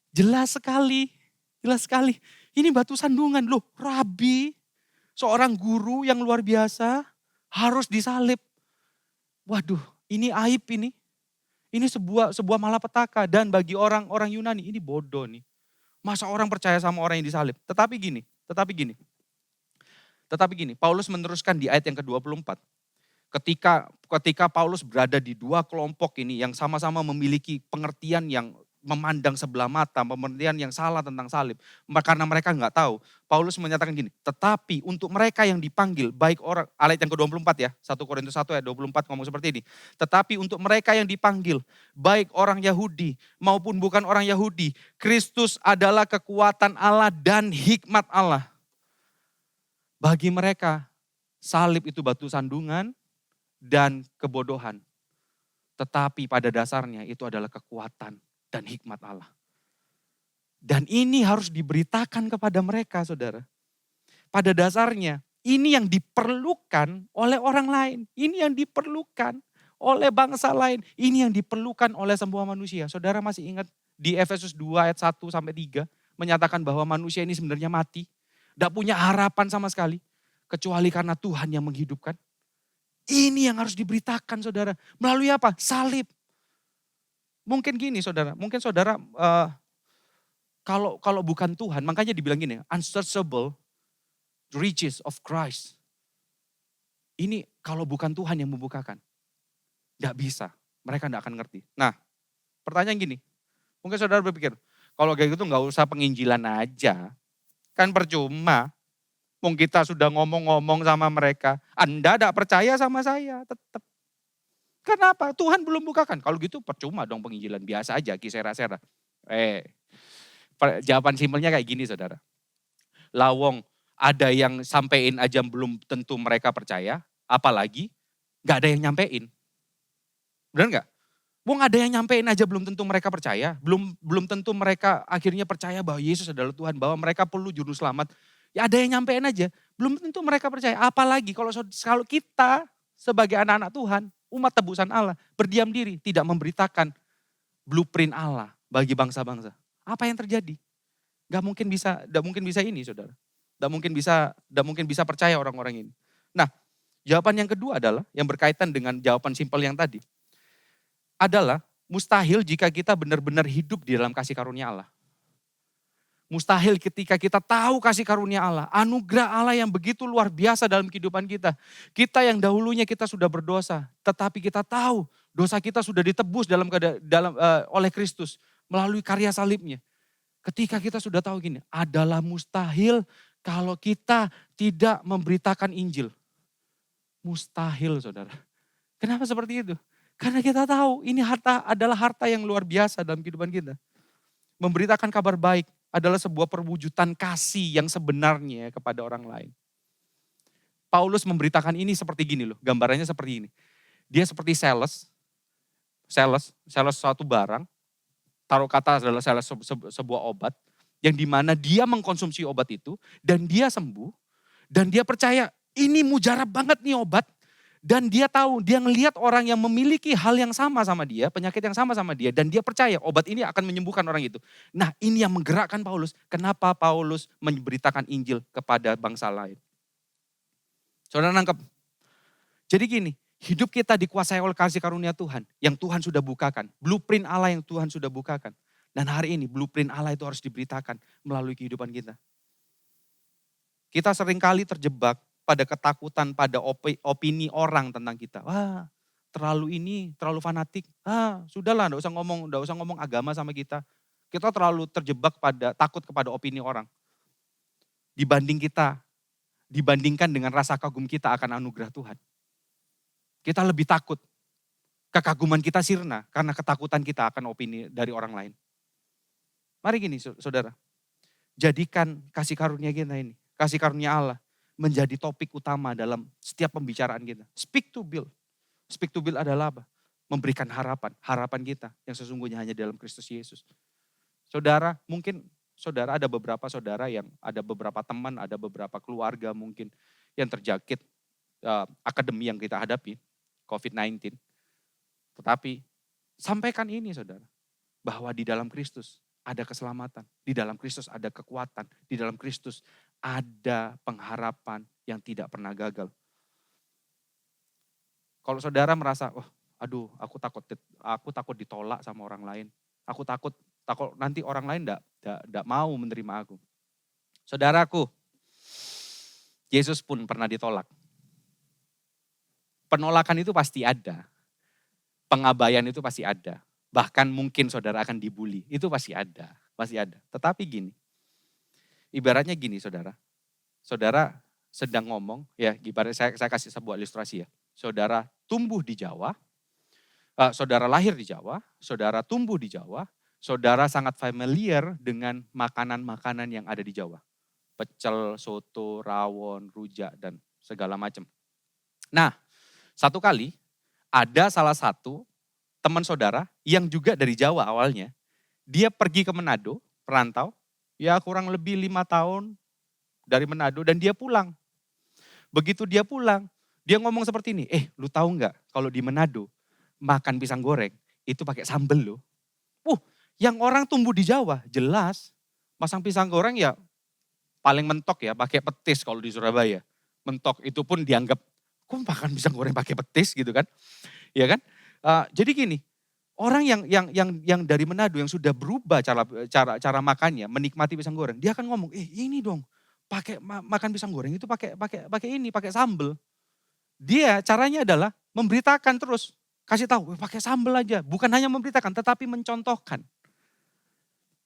Jelas sekali. Ini batu sandungan loh, rabi, seorang guru yang luar biasa harus disalib. Waduh, ini aib ini. Ini sebuah malapetaka dan bagi orang-orang Yunani ini bodoh nih. Masa orang percaya sama orang yang disalib? Tetapi gini, Paulus meneruskan di ayat yang ke-24. Ketika Paulus berada di dua kelompok ini yang sama-sama memiliki pengertian yang memandang sebelah mata, pengertian yang salah tentang salib. Karena mereka nggak tahu, Paulus menyatakan gini, tetapi untuk mereka yang dipanggil, baik orang, ayat yang ke-24 ya, 1 Korintus 1 ayat 24 ngomong seperti ini. Tetapi untuk mereka yang dipanggil, baik orang Yahudi maupun bukan orang Yahudi, Kristus adalah kekuatan Allah dan hikmat Allah. Bagi mereka, salib itu batu sandungan dan kebodohan. Tetapi pada dasarnya itu adalah kekuatan dan hikmat Allah. Dan ini harus diberitakan kepada mereka, saudara. Pada dasarnya, ini yang diperlukan oleh orang lain. Ini yang diperlukan oleh bangsa lain. Ini yang diperlukan oleh semua manusia. Saudara masih ingat di Efesus 2 ayat 1 sampai 3 menyatakan bahwa manusia ini sebenarnya mati. Tidak punya harapan sama sekali. Kecuali karena Tuhan yang menghidupkan. Ini yang harus diberitakan, saudara. Melalui apa? Salib. Mungkin gini saudara, kalau bukan Tuhan, makanya dibilang gini, unsearchable riches of Christ. Ini kalau bukan Tuhan yang membukakan, tidak bisa, mereka tidak akan ngerti. Nah, pertanyaan gini, mungkin saudara berpikir, kalau kayak gitu nggak usah penginjilan aja, kan percuma. Mungkin kita sudah ngomong-ngomong sama mereka, Anda tidak percaya sama saya, tetap. Kenapa? Tuhan belum bukakan. Kalau gitu percuma dong penginjilan. Biasa aja, kisera-sera. Jawaban simpelnya kayak gini saudara. Lawong ada yang sampein aja belum tentu mereka percaya. Apalagi gak ada yang nyampein. Benar gak? Wong ada yang nyampein aja belum tentu mereka percaya. Belum tentu mereka akhirnya percaya bahwa Yesus adalah Tuhan. Bahwa mereka perlu juru selamat. Ya ada yang nyampein aja, belum tentu mereka percaya. Apalagi kalau kita sebagai anak-anak Tuhan, umat tebusan Allah, berdiam diri, tidak memberitakan blueprint Allah bagi bangsa-bangsa. Apa yang terjadi? Gak mungkin bisa ini, saudara. Gak mungkin bisa percaya orang-orang ini. Nah, jawaban yang kedua adalah, yang berkaitan dengan jawaban simpel yang tadi, adalah mustahil jika kita benar-benar hidup di dalam kasih karunia Allah. Mustahil ketika kita tahu kasih karunia Allah, anugerah Allah yang begitu luar biasa dalam kehidupan kita. Kita yang dahulunya kita sudah berdosa, tetapi kita tahu dosa kita sudah ditebus oleh Kristus melalui karya salibnya. Ketika kita sudah tahu gini, adalah mustahil kalau kita tidak memberitakan Injil. Mustahil, saudara. Kenapa seperti itu? Karena kita tahu ini adalah harta yang luar biasa dalam kehidupan kita. Memberitakan kabar baik adalah sebuah perwujudan kasih yang sebenarnya kepada orang lain. Paulus memberitakan ini seperti gini loh, gambarannya seperti ini. Dia seperti sales suatu barang, taruh kata adalah sales sebuah obat, yang dimana dia mengkonsumsi obat itu, dan dia sembuh, dan dia percaya ini mujarab banget nih obat, dan dia tahu, dia ngelihat orang yang memiliki hal yang sama dia, penyakit yang sama dia, dan dia percaya obat ini akan menyembuhkan orang itu. Nah, ini yang menggerakkan Paulus. Kenapa Paulus memberitakan Injil kepada bangsa lain? Saudara nangkep? Jadi gini, hidup kita dikuasai oleh kasih karunia Tuhan, yang Tuhan sudah bukakan. Blueprint Allah yang Tuhan sudah bukakan. Dan hari ini blueprint Allah itu harus diberitakan melalui kehidupan kita. Kita seringkali terjebak pada ketakutan, pada opini orang tentang kita. Wah, terlalu fanatik. Sudahlah, enggak usah ngomong agama sama kita. Kita terlalu terjebak takut kepada opini orang. Dibandingkan dengan rasa kagum kita akan anugerah Tuhan. Kita lebih takut. Kekaguman kita sirna karena ketakutan kita akan opini dari orang lain. Mari gini, saudara. Jadikan kasih karunia kita ini, kasih karunia Allah, menjadi topik utama dalam setiap pembicaraan kita. Speak to build. Speak to build adalah apa? Memberikan harapan kita yang sesungguhnya hanya dalam Kristus Yesus. Saudara, mungkin saudara ada beberapa teman, ada beberapa keluarga mungkin yang terjangkit akademi yang kita hadapi, COVID-19. Tetapi sampaikan ini, saudara, bahwa di dalam Kristus ada keselamatan, di dalam Kristus ada kekuatan, di dalam Kristus ada pengharapan yang tidak pernah gagal. Kalau saudara merasa, aku takut ditolak sama orang lain, aku takut nanti orang lain enggak mau menerima aku. Saudaraku, Yesus pun pernah ditolak. Penolakan itu pasti ada, pengabaian itu pasti ada. Bahkan mungkin saudara akan dibully, itu pasti ada. Tetapi gini, ibaratnya gini saudara sedang ngomong, ya ibaratnya saya kasih sebuah ilustrasi ya. Saudara tumbuh di Jawa, saudara lahir di Jawa, saudara tumbuh di Jawa, saudara sangat familiar dengan makanan-makanan yang ada di Jawa. Pecel, soto, rawon, rujak, dan segala macam. Nah, satu kali ada salah satu teman saudara yang juga dari Jawa awalnya, dia pergi ke Manado, perantau, ya kurang lebih 5 tahun dari Manado dan dia pulang. Begitu dia pulang, dia ngomong seperti ini, lu tahu nggak kalau di Manado makan pisang goreng itu pakai sambel loh. Yang orang tumbuh di Jawa jelas masang pisang goreng ya paling mentok ya pakai petis kalau di Surabaya. Mentok itu pun dianggap, kok makan pisang goreng pakai petis gitu kan? Ya kan? Jadi gini, orang yang dari Manado yang sudah berubah cara makannya, menikmati pisang goreng, dia akan ngomong, ini dong, makan pisang goreng itu pakai sambel. Dia caranya adalah memberitakan terus, kasih tahu, pakai sambel aja, bukan hanya memberitakan, tetapi mencontohkan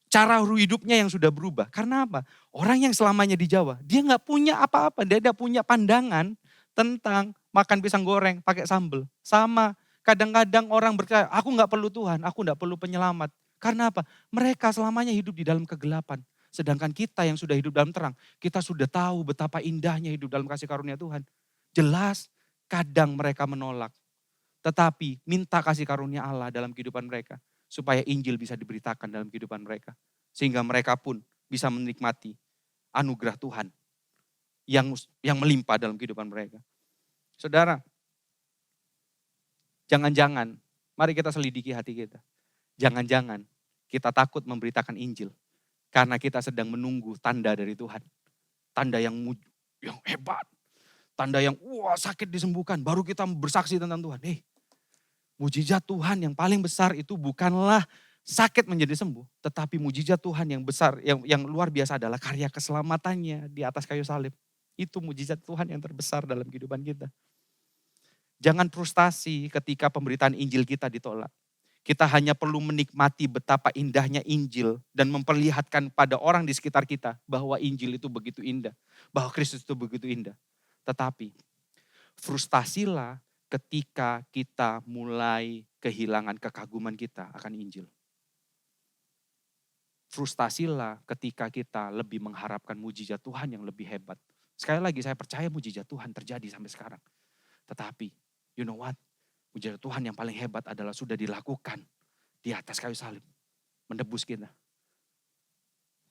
cara hidupnya yang sudah berubah. Karena apa? Orang yang selamanya di Jawa, dia nggak punya apa-apa, dia tidak punya pandangan tentang makan pisang goreng pakai sambel. Sama. Kadang-kadang orang berkata, aku nggak perlu Tuhan, aku nggak perlu penyelamat. Karena apa? Mereka selamanya hidup di dalam kegelapan. Sedangkan kita yang sudah hidup dalam terang, kita sudah tahu betapa indahnya hidup dalam kasih karunia Tuhan. Jelas kadang mereka menolak. Tetapi minta kasih karunia Allah dalam kehidupan mereka. Supaya Injil bisa diberitakan dalam kehidupan mereka. Sehingga mereka pun bisa menikmati anugerah Tuhan yang melimpah dalam kehidupan mereka. Saudara, jangan-jangan, mari kita selidiki hati kita. Jangan-jangan kita takut memberitakan Injil karena kita sedang menunggu tanda dari Tuhan. Tanda yang hebat, tanda yang sakit disembuhkan, baru kita bersaksi tentang Tuhan. Mujizat Tuhan yang paling besar itu bukanlah sakit menjadi sembuh, tetapi mujizat Tuhan yang besar, yang luar biasa adalah karya keselamatannya di atas kayu salib. Itu mujizat Tuhan yang terbesar dalam kehidupan kita. Jangan frustasi ketika pemberitaan Injil kita ditolak. Kita hanya perlu menikmati betapa indahnya Injil dan memperlihatkan pada orang di sekitar kita bahwa Injil itu begitu indah, bahwa Kristus itu begitu indah. Tetapi frustasilah ketika kita mulai kehilangan kekaguman kita akan Injil. Frustasilah ketika kita lebih mengharapkan mujizat Tuhan yang lebih hebat. Sekali lagi saya percaya mujizat Tuhan terjadi sampai sekarang. Tetapi you know what? Mujizat Tuhan yang paling hebat adalah sudah dilakukan di atas kayu salib. Menebus kita.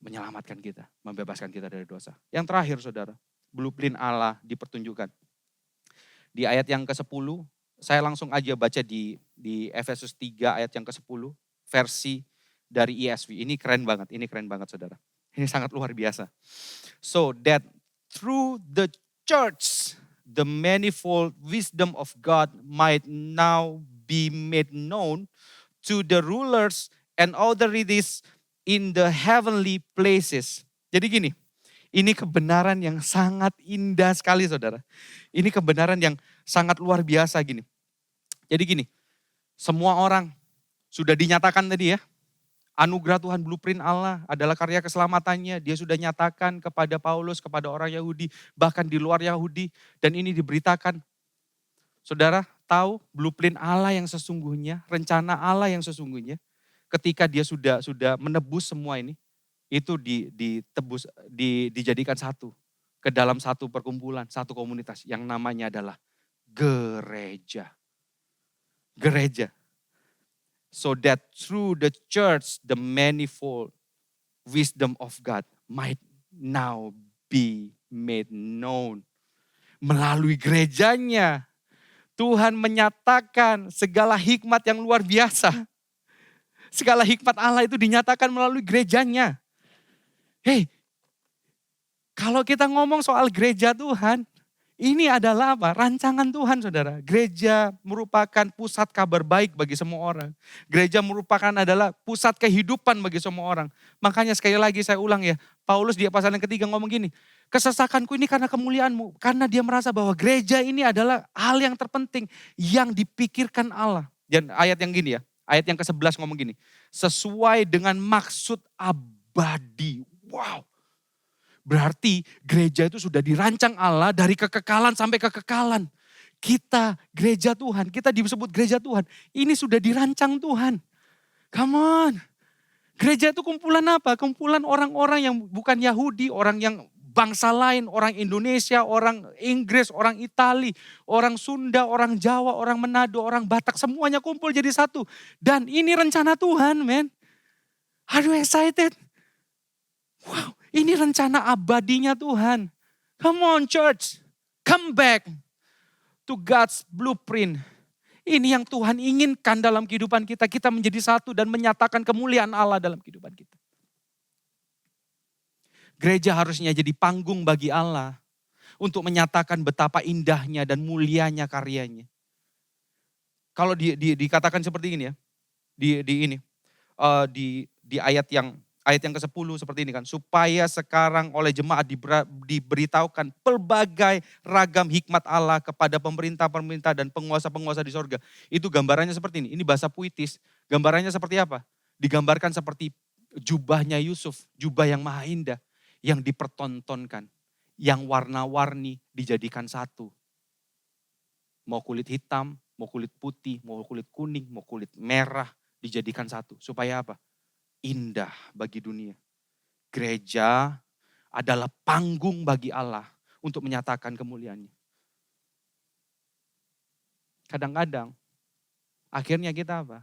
Menyelamatkan kita. Membebaskan kita dari dosa. Yang terakhir saudara. Blueprint Allah dipertunjukkan. Di ayat yang ke-10. Saya langsung aja baca di Efesus 3 ayat yang ke-10. Versi dari ESV. Ini keren banget saudara. Ini sangat luar biasa. So that through the church, the manifold wisdom of God might now be made known to the rulers and authorities in the heavenly places. Jadi gini, ini kebenaran yang sangat indah sekali saudara. Ini kebenaran yang sangat luar biasa gini. Jadi gini, semua orang sudah dinyatakan tadi ya. Anugerah Tuhan, blueprint Allah adalah karya keselamatannya. Dia sudah nyatakan kepada Paulus, kepada orang Yahudi, bahkan di luar Yahudi. Dan ini diberitakan. Saudara tahu blueprint Allah yang sesungguhnya, rencana Allah yang sesungguhnya. Ketika dia sudah menebus semua ini, itu dijadikan satu. Ke dalam satu perkumpulan, satu komunitas yang namanya adalah gereja. Gereja. So that through the church, the manifold wisdom of God might now be made known. Melalui gerejanya, Tuhan menyatakan segala hikmat yang luar biasa. Segala hikmat Allah itu dinyatakan melalui gerejanya. Kalau kita ngomong soal gereja Tuhan, ini adalah apa? Rancangan Tuhan saudara. Gereja merupakan pusat kabar baik bagi semua orang. Gereja merupakan adalah pusat kehidupan bagi semua orang. Makanya sekali lagi saya ulang ya. Paulus di pasal yang ketiga ngomong gini. Kesesakanku ini karena kemuliaanmu. Karena dia merasa bahwa gereja ini adalah hal yang terpenting. Yang dipikirkan Allah. Dan ayat yang gini ya. Ayat yang ke-11 ngomong gini. Sesuai dengan maksud abadi. Wow. Berarti gereja itu sudah dirancang Allah dari kekekalan sampai kekekalan. Kita gereja Tuhan, kita disebut gereja Tuhan. Ini sudah dirancang Tuhan. Come on. Gereja itu kumpulan apa? Kumpulan orang-orang yang bukan Yahudi, orang yang bangsa lain, orang Indonesia, orang Inggris, orang Itali, orang Sunda, orang Jawa, orang Manado, orang Batak. Semuanya kumpul jadi satu. Dan ini rencana Tuhan, man. Are you excited? Wow. Ini rencana abadinya Tuhan. Come on church, come back to God's blueprint. Ini yang Tuhan inginkan dalam kehidupan kita. Kita menjadi satu dan menyatakan kemuliaan Allah dalam kehidupan kita. Gereja harusnya jadi panggung bagi Allah. Untuk menyatakan betapa indahnya dan mulianya karyanya. Kalau dikatakan seperti ini ya. Di ayat yang ke-10 seperti ini kan. Supaya sekarang oleh jemaat diberitahukan pelbagai ragam hikmat Allah kepada pemerintah-pemerintah dan penguasa-penguasa di sorga. Itu gambarannya seperti ini. Ini bahasa puitis. Gambarannya seperti apa? Digambarkan seperti jubahnya Yusuf. Jubah yang maha indah. Yang dipertontonkan. Yang warna-warni dijadikan satu. Mau kulit hitam, mau kulit putih, mau kulit kuning, mau kulit merah. Dijadikan satu. Supaya apa? Indah bagi dunia. Gereja adalah panggung bagi Allah untuk menyatakan kemuliaannya. Kadang-kadang akhirnya kita apa?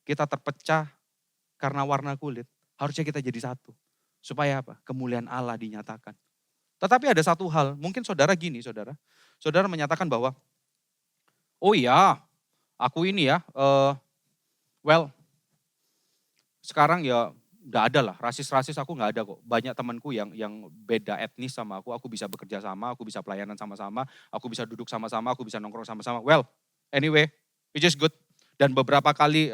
Kita terpecah karena warna kulit. Harusnya kita jadi satu. Supaya apa? Kemuliaan Allah dinyatakan. Tetapi ada satu hal, mungkin saudara gini saudara. Saudara menyatakan bahwa, oh iya aku ini ya, sekarang ya nggak ada lah, rasis aku nggak ada kok. Banyak temanku yang beda etnis sama aku bisa bekerja sama, aku bisa pelayanan sama-sama, aku bisa duduk sama-sama, aku bisa nongkrong sama-sama. Well, anyway, which is good. Dan beberapa kali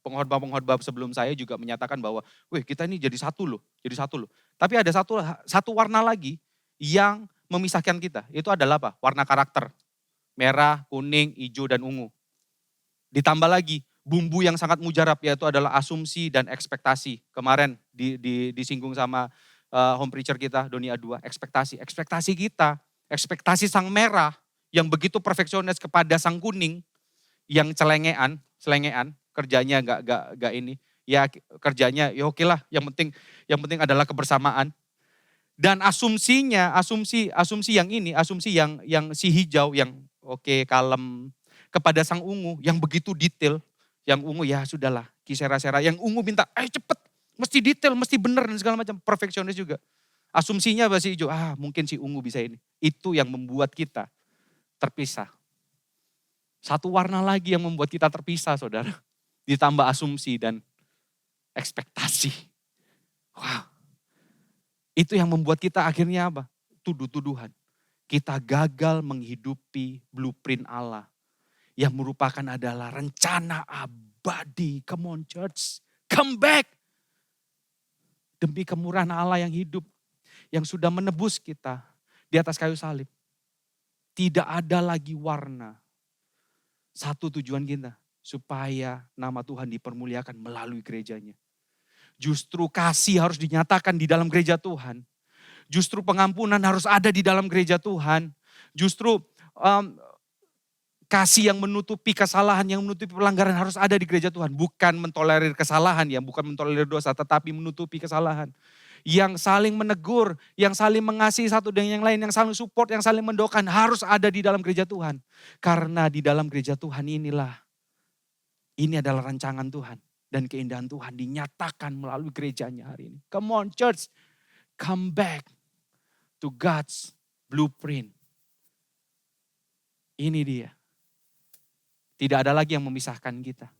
pengkhotbah sebelum saya juga menyatakan bahwa, wih kita ini jadi satu loh. Tapi ada satu warna lagi yang memisahkan kita. Itu adalah apa? Warna karakter. Merah, kuning, hijau, dan ungu. Ditambah lagi bumbu yang sangat mujarab, yaitu adalah asumsi dan ekspektasi. Kemarin disinggung sama home preacher kita, Doni A2, ekspektasi kita, ekspektasi sang merah yang begitu perfeksionis kepada sang kuning, yang celengean, kerjanya gak ini, ya kerjanya ya oke lah, yang penting adalah kebersamaan. Dan asumsi yang si hijau, yang oke, kalem, kepada sang ungu yang begitu detail. Yang ungu ya sudahlah, kisera-sera. Yang ungu minta, ayo cepet, mesti detail, mesti benar dan segala macam. Perfeksionis juga. Asumsinya si hijau, mungkin si ungu bisa ini. Itu yang membuat kita terpisah. Satu warna lagi yang membuat kita terpisah, saudara. Ditambah asumsi dan ekspektasi. Wow. Itu yang membuat kita akhirnya apa? Tuduh-tuduhan. Kita gagal menghidupi blueprint Allah. Yang merupakan adalah rencana abadi. Come on church, come back. Demi kemurahan Allah yang hidup. Yang sudah menebus kita di atas kayu salib. Tidak ada lagi warna. Satu tujuan kita. Supaya nama Tuhan dipermuliakan melalui gerejanya. Justru kasih harus dinyatakan di dalam gereja Tuhan. Justru pengampunan harus ada di dalam gereja Tuhan. Justru kasih yang menutupi kesalahan, yang menutupi pelanggaran harus ada di gereja Tuhan. Bukan mentolerir kesalahan, bukan mentolerir dosa, tetapi menutupi kesalahan. Yang saling menegur, yang saling mengasihi satu dengan yang lain, yang saling support, yang saling mendoakan harus ada di dalam gereja Tuhan. Karena di dalam gereja Tuhan ini adalah rancangan Tuhan. Dan keindahan Tuhan dinyatakan melalui gerejanya hari ini. Come on church, come back to God's blueprint. Ini dia. Tidak ada lagi yang memisahkan kita.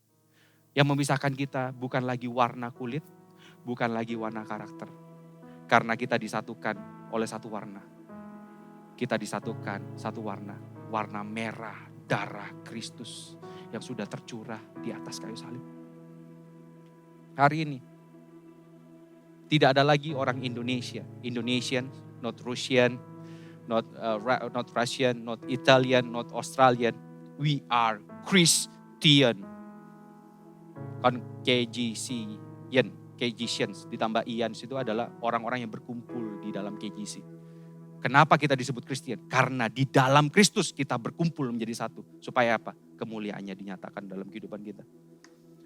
Yang memisahkan kita bukan lagi warna kulit, bukan lagi warna karakter. Karena kita disatukan oleh satu warna. Kita disatukan satu warna. Warna merah darah Kristus yang sudah tercurah di atas kayu salib. Hari ini tidak ada lagi orang Indonesia. Indonesian, not Russian, not Russian, not Italian, not Australian. We are Christian. Kan KGCians ditambah Ians itu adalah orang-orang yang berkumpul di dalam KGC. Kenapa kita disebut Kristen? Karena di dalam Kristus kita berkumpul menjadi satu. Supaya apa? Kemuliaannya dinyatakan dalam kehidupan kita.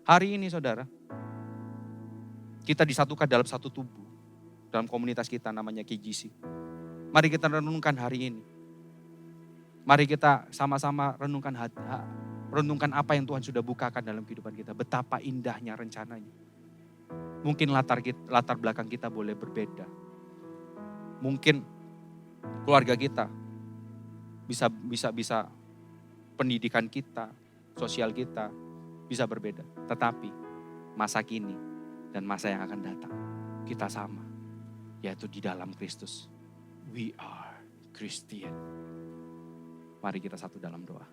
Hari ini saudara, kita disatukan dalam satu tubuh. Dalam komunitas kita namanya KGC. Mari kita renungkan hari ini. Mari kita sama-sama renungkan apa yang Tuhan sudah bukakan dalam kehidupan kita. Betapa indahnya rencananya. Mungkin latar belakang kita boleh berbeda. Mungkin keluarga kita bisa pendidikan kita, sosial kita bisa berbeda. Tetapi masa kini dan masa yang akan datang kita sama, yaitu di dalam Kristus. We are Christian. Mari kita satu dalam doa.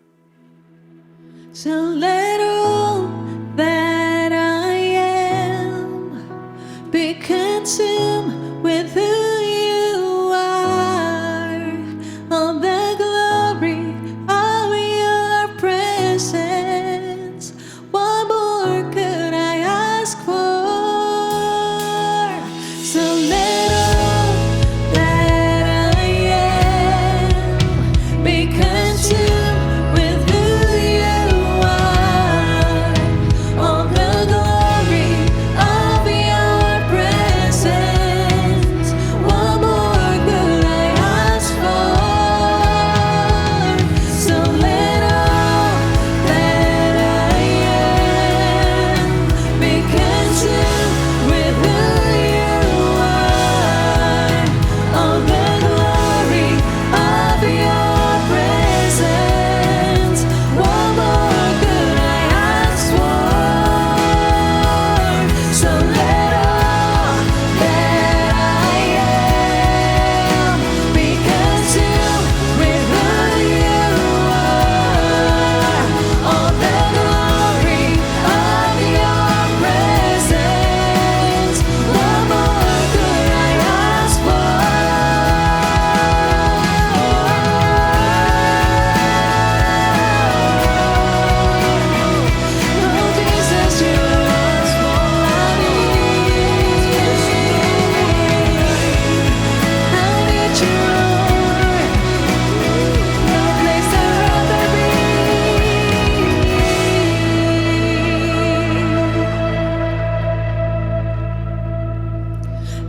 So let all that I am be consumed with who you are. All the glory of your presence. What more could I ask for? So let all that I am be consumed with who you are.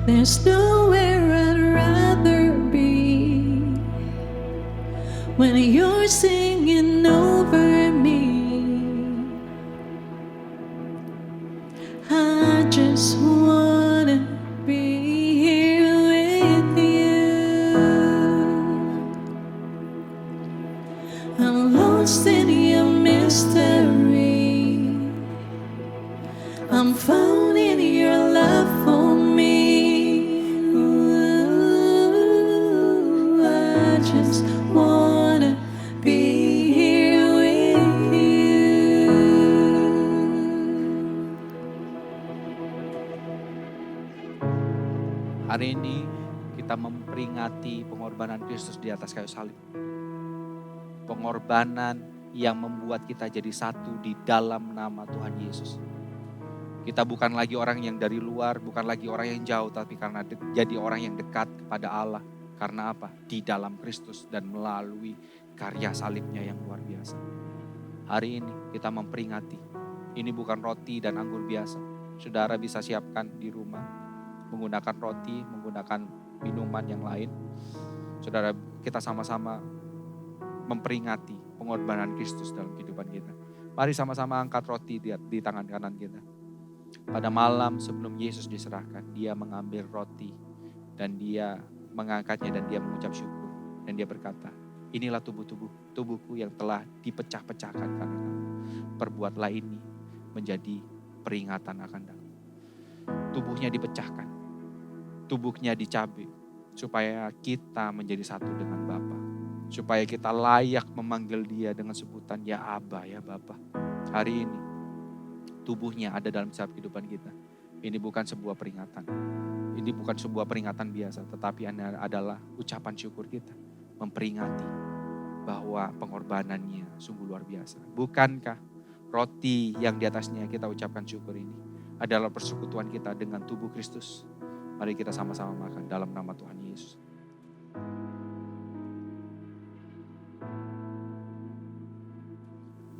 There's nowhere I'd rather be when you're singing over me. I just wanna be here with you. I'm lost in your mystery. I'm found in your love for me. Ooh, I just wanna be here with you. Hari ini kita memperingati pengorbanan Kristus di atas kayu salib. Pengorbanan yang membuat kita jadi satu di dalam nama Tuhan Yesus. Kita bukan lagi orang yang dari luar, bukan lagi orang yang jauh, tapi karena jadi orang yang dekat kepada Allah. Karena apa? Di dalam Kristus dan melalui karya salibnya yang luar biasa. Hari ini kita memperingati. Ini bukan roti dan anggur biasa. Saudara bisa siapkan di rumah, menggunakan roti, menggunakan minuman yang lain. Saudara, kita sama-sama memperingati pengorbanan Kristus dalam kehidupan kita. Mari sama-sama angkat roti di tangan kanan kita. Pada malam sebelum Yesus diserahkan, dia mengambil roti dan dia mengangkatnya dan dia mengucap syukur. Dan dia berkata, inilah tubuhku yang telah dipecah-pecahkan karena kamu. Perbuatlah ini menjadi peringatan akan aku. Tubuhnya dipecahkan, tubuhnya dicabik, supaya kita menjadi satu dengan Bapa. Supaya kita layak memanggil dia dengan sebutan ya Aba, ya Bapa. Hari ini tubuhnya ada dalam setiap kehidupan kita. Ini bukan sebuah peringatan. Ini bukan sebuah peringatan biasa, tetapi adalah ucapan syukur kita. Memperingati bahwa pengorbanannya sungguh luar biasa. Bukankah roti yang di atasnya kita ucapkan syukur ini adalah persekutuan kita dengan tubuh Kristus? Mari kita sama-sama makan dalam nama Tuhan Yesus.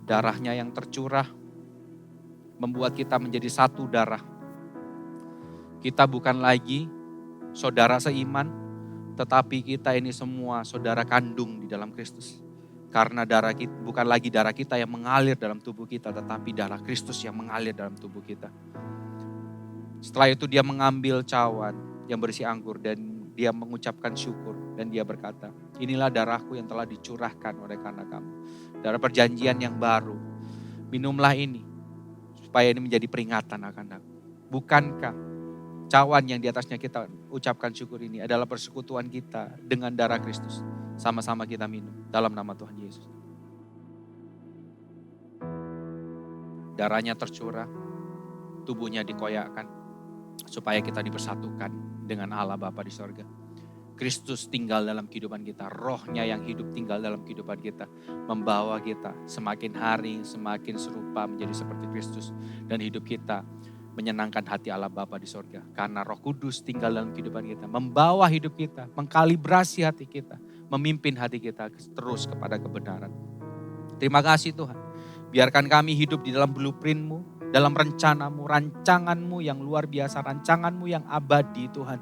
Darahnya yang tercurah membuat kita menjadi satu darah. Kita bukan lagi saudara seiman, tetapi kita ini semua saudara kandung di dalam Kristus. Karena darah kita, bukan lagi darah kita yang mengalir dalam tubuh kita, tetapi darah Kristus yang mengalir dalam tubuh kita. Setelah itu dia mengambil cawan yang berisi anggur dan dia mengucapkan syukur. Dan dia berkata, inilah darahku yang telah dicurahkan oleh karena kamu. Darah perjanjian yang baru. Minumlah ini supaya ini menjadi peringatan akan aku. Bukankah cawan yang di atasnya kita ucapkan syukur ini adalah persekutuan kita dengan darah Kristus. Sama-sama kita minum dalam nama Tuhan Yesus. Darahnya tercurah, tubuhnya dikoyakkan supaya kita dipersatukan dengan Allah Bapa di sorga. Kristus tinggal dalam kehidupan kita, rohnya yang hidup tinggal dalam kehidupan kita. Membawa kita semakin hari semakin serupa menjadi seperti Kristus. Dan hidup kita menyenangkan hati Allah Bapa di sorga. Karena Roh Kudus tinggal dalam kehidupan kita. Membawa hidup kita, mengkalibrasi hati kita. Memimpin hati kita terus kepada kebenaran. Terima kasih Tuhan. Biarkan kami hidup di dalam blueprint-Mu, dalam rencanamu, rancanganmu yang luar biasa, rancanganmu yang abadi Tuhan.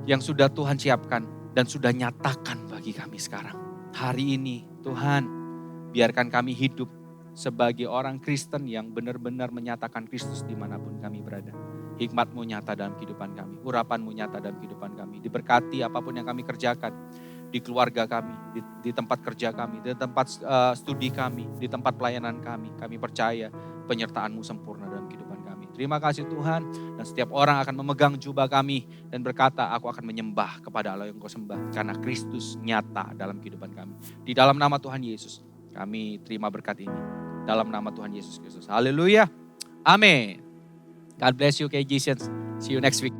Yang sudah Tuhan siapkan dan sudah nyatakan bagi kami sekarang. Hari ini Tuhan, biarkan kami hidup sebagai orang Kristen yang benar-benar menyatakan Kristus dimanapun kami berada. Hikmat-Mu nyata dalam kehidupan kami, urapan-Mu nyata dalam kehidupan kami. Diberkati apapun yang kami kerjakan, di keluarga kami, di tempat kerja kami, di tempat studi kami, di tempat pelayanan kami. Kami percaya penyertaan-Mu sempurna dalam kehidupan kami. Terima kasih Tuhan, dan setiap orang akan memegang jubah kami dan berkata, aku akan menyembah kepada Allah yang Kau sembah. Karena Kristus nyata dalam kehidupan kami. Di dalam nama Tuhan Yesus, kami terima berkat ini. Dalam nama Tuhan Yesus Kristus. Haleluya. Amin. God bless you KGCians. See you next week.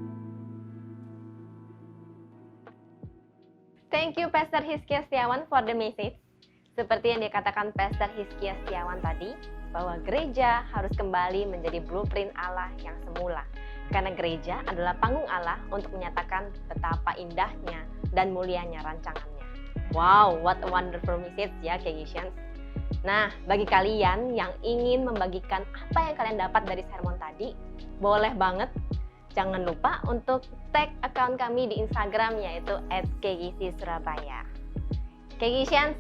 Thank you Pastor Hizkia Setiawan for the message. Seperti yang dikatakan Pastor Hizkia Setiawan tadi, bahwa gereja harus kembali menjadi blueprint Allah yang semula. Karena gereja adalah panggung Allah untuk menyatakan betapa indahnya dan mulianya rancangannya. Wow, what a wonderful message ya KGCians. Nah, bagi kalian yang ingin membagikan apa yang kalian dapat dari sermon tadi, boleh banget jangan lupa untuk tag account kami di Instagram yaitu @kgcsurabaya. KGCians,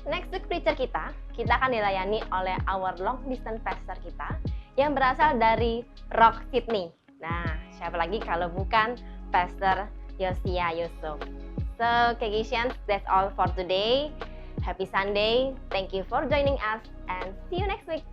next week preacher kita akan dilayani oleh our long distance pastor kita yang berasal dari Rock Sydney. Nah, siapa lagi kalau bukan Pastor Yosia Yusuf. So, KGCians, that's all for today. Happy Sunday. Thank you for joining us and see you next week.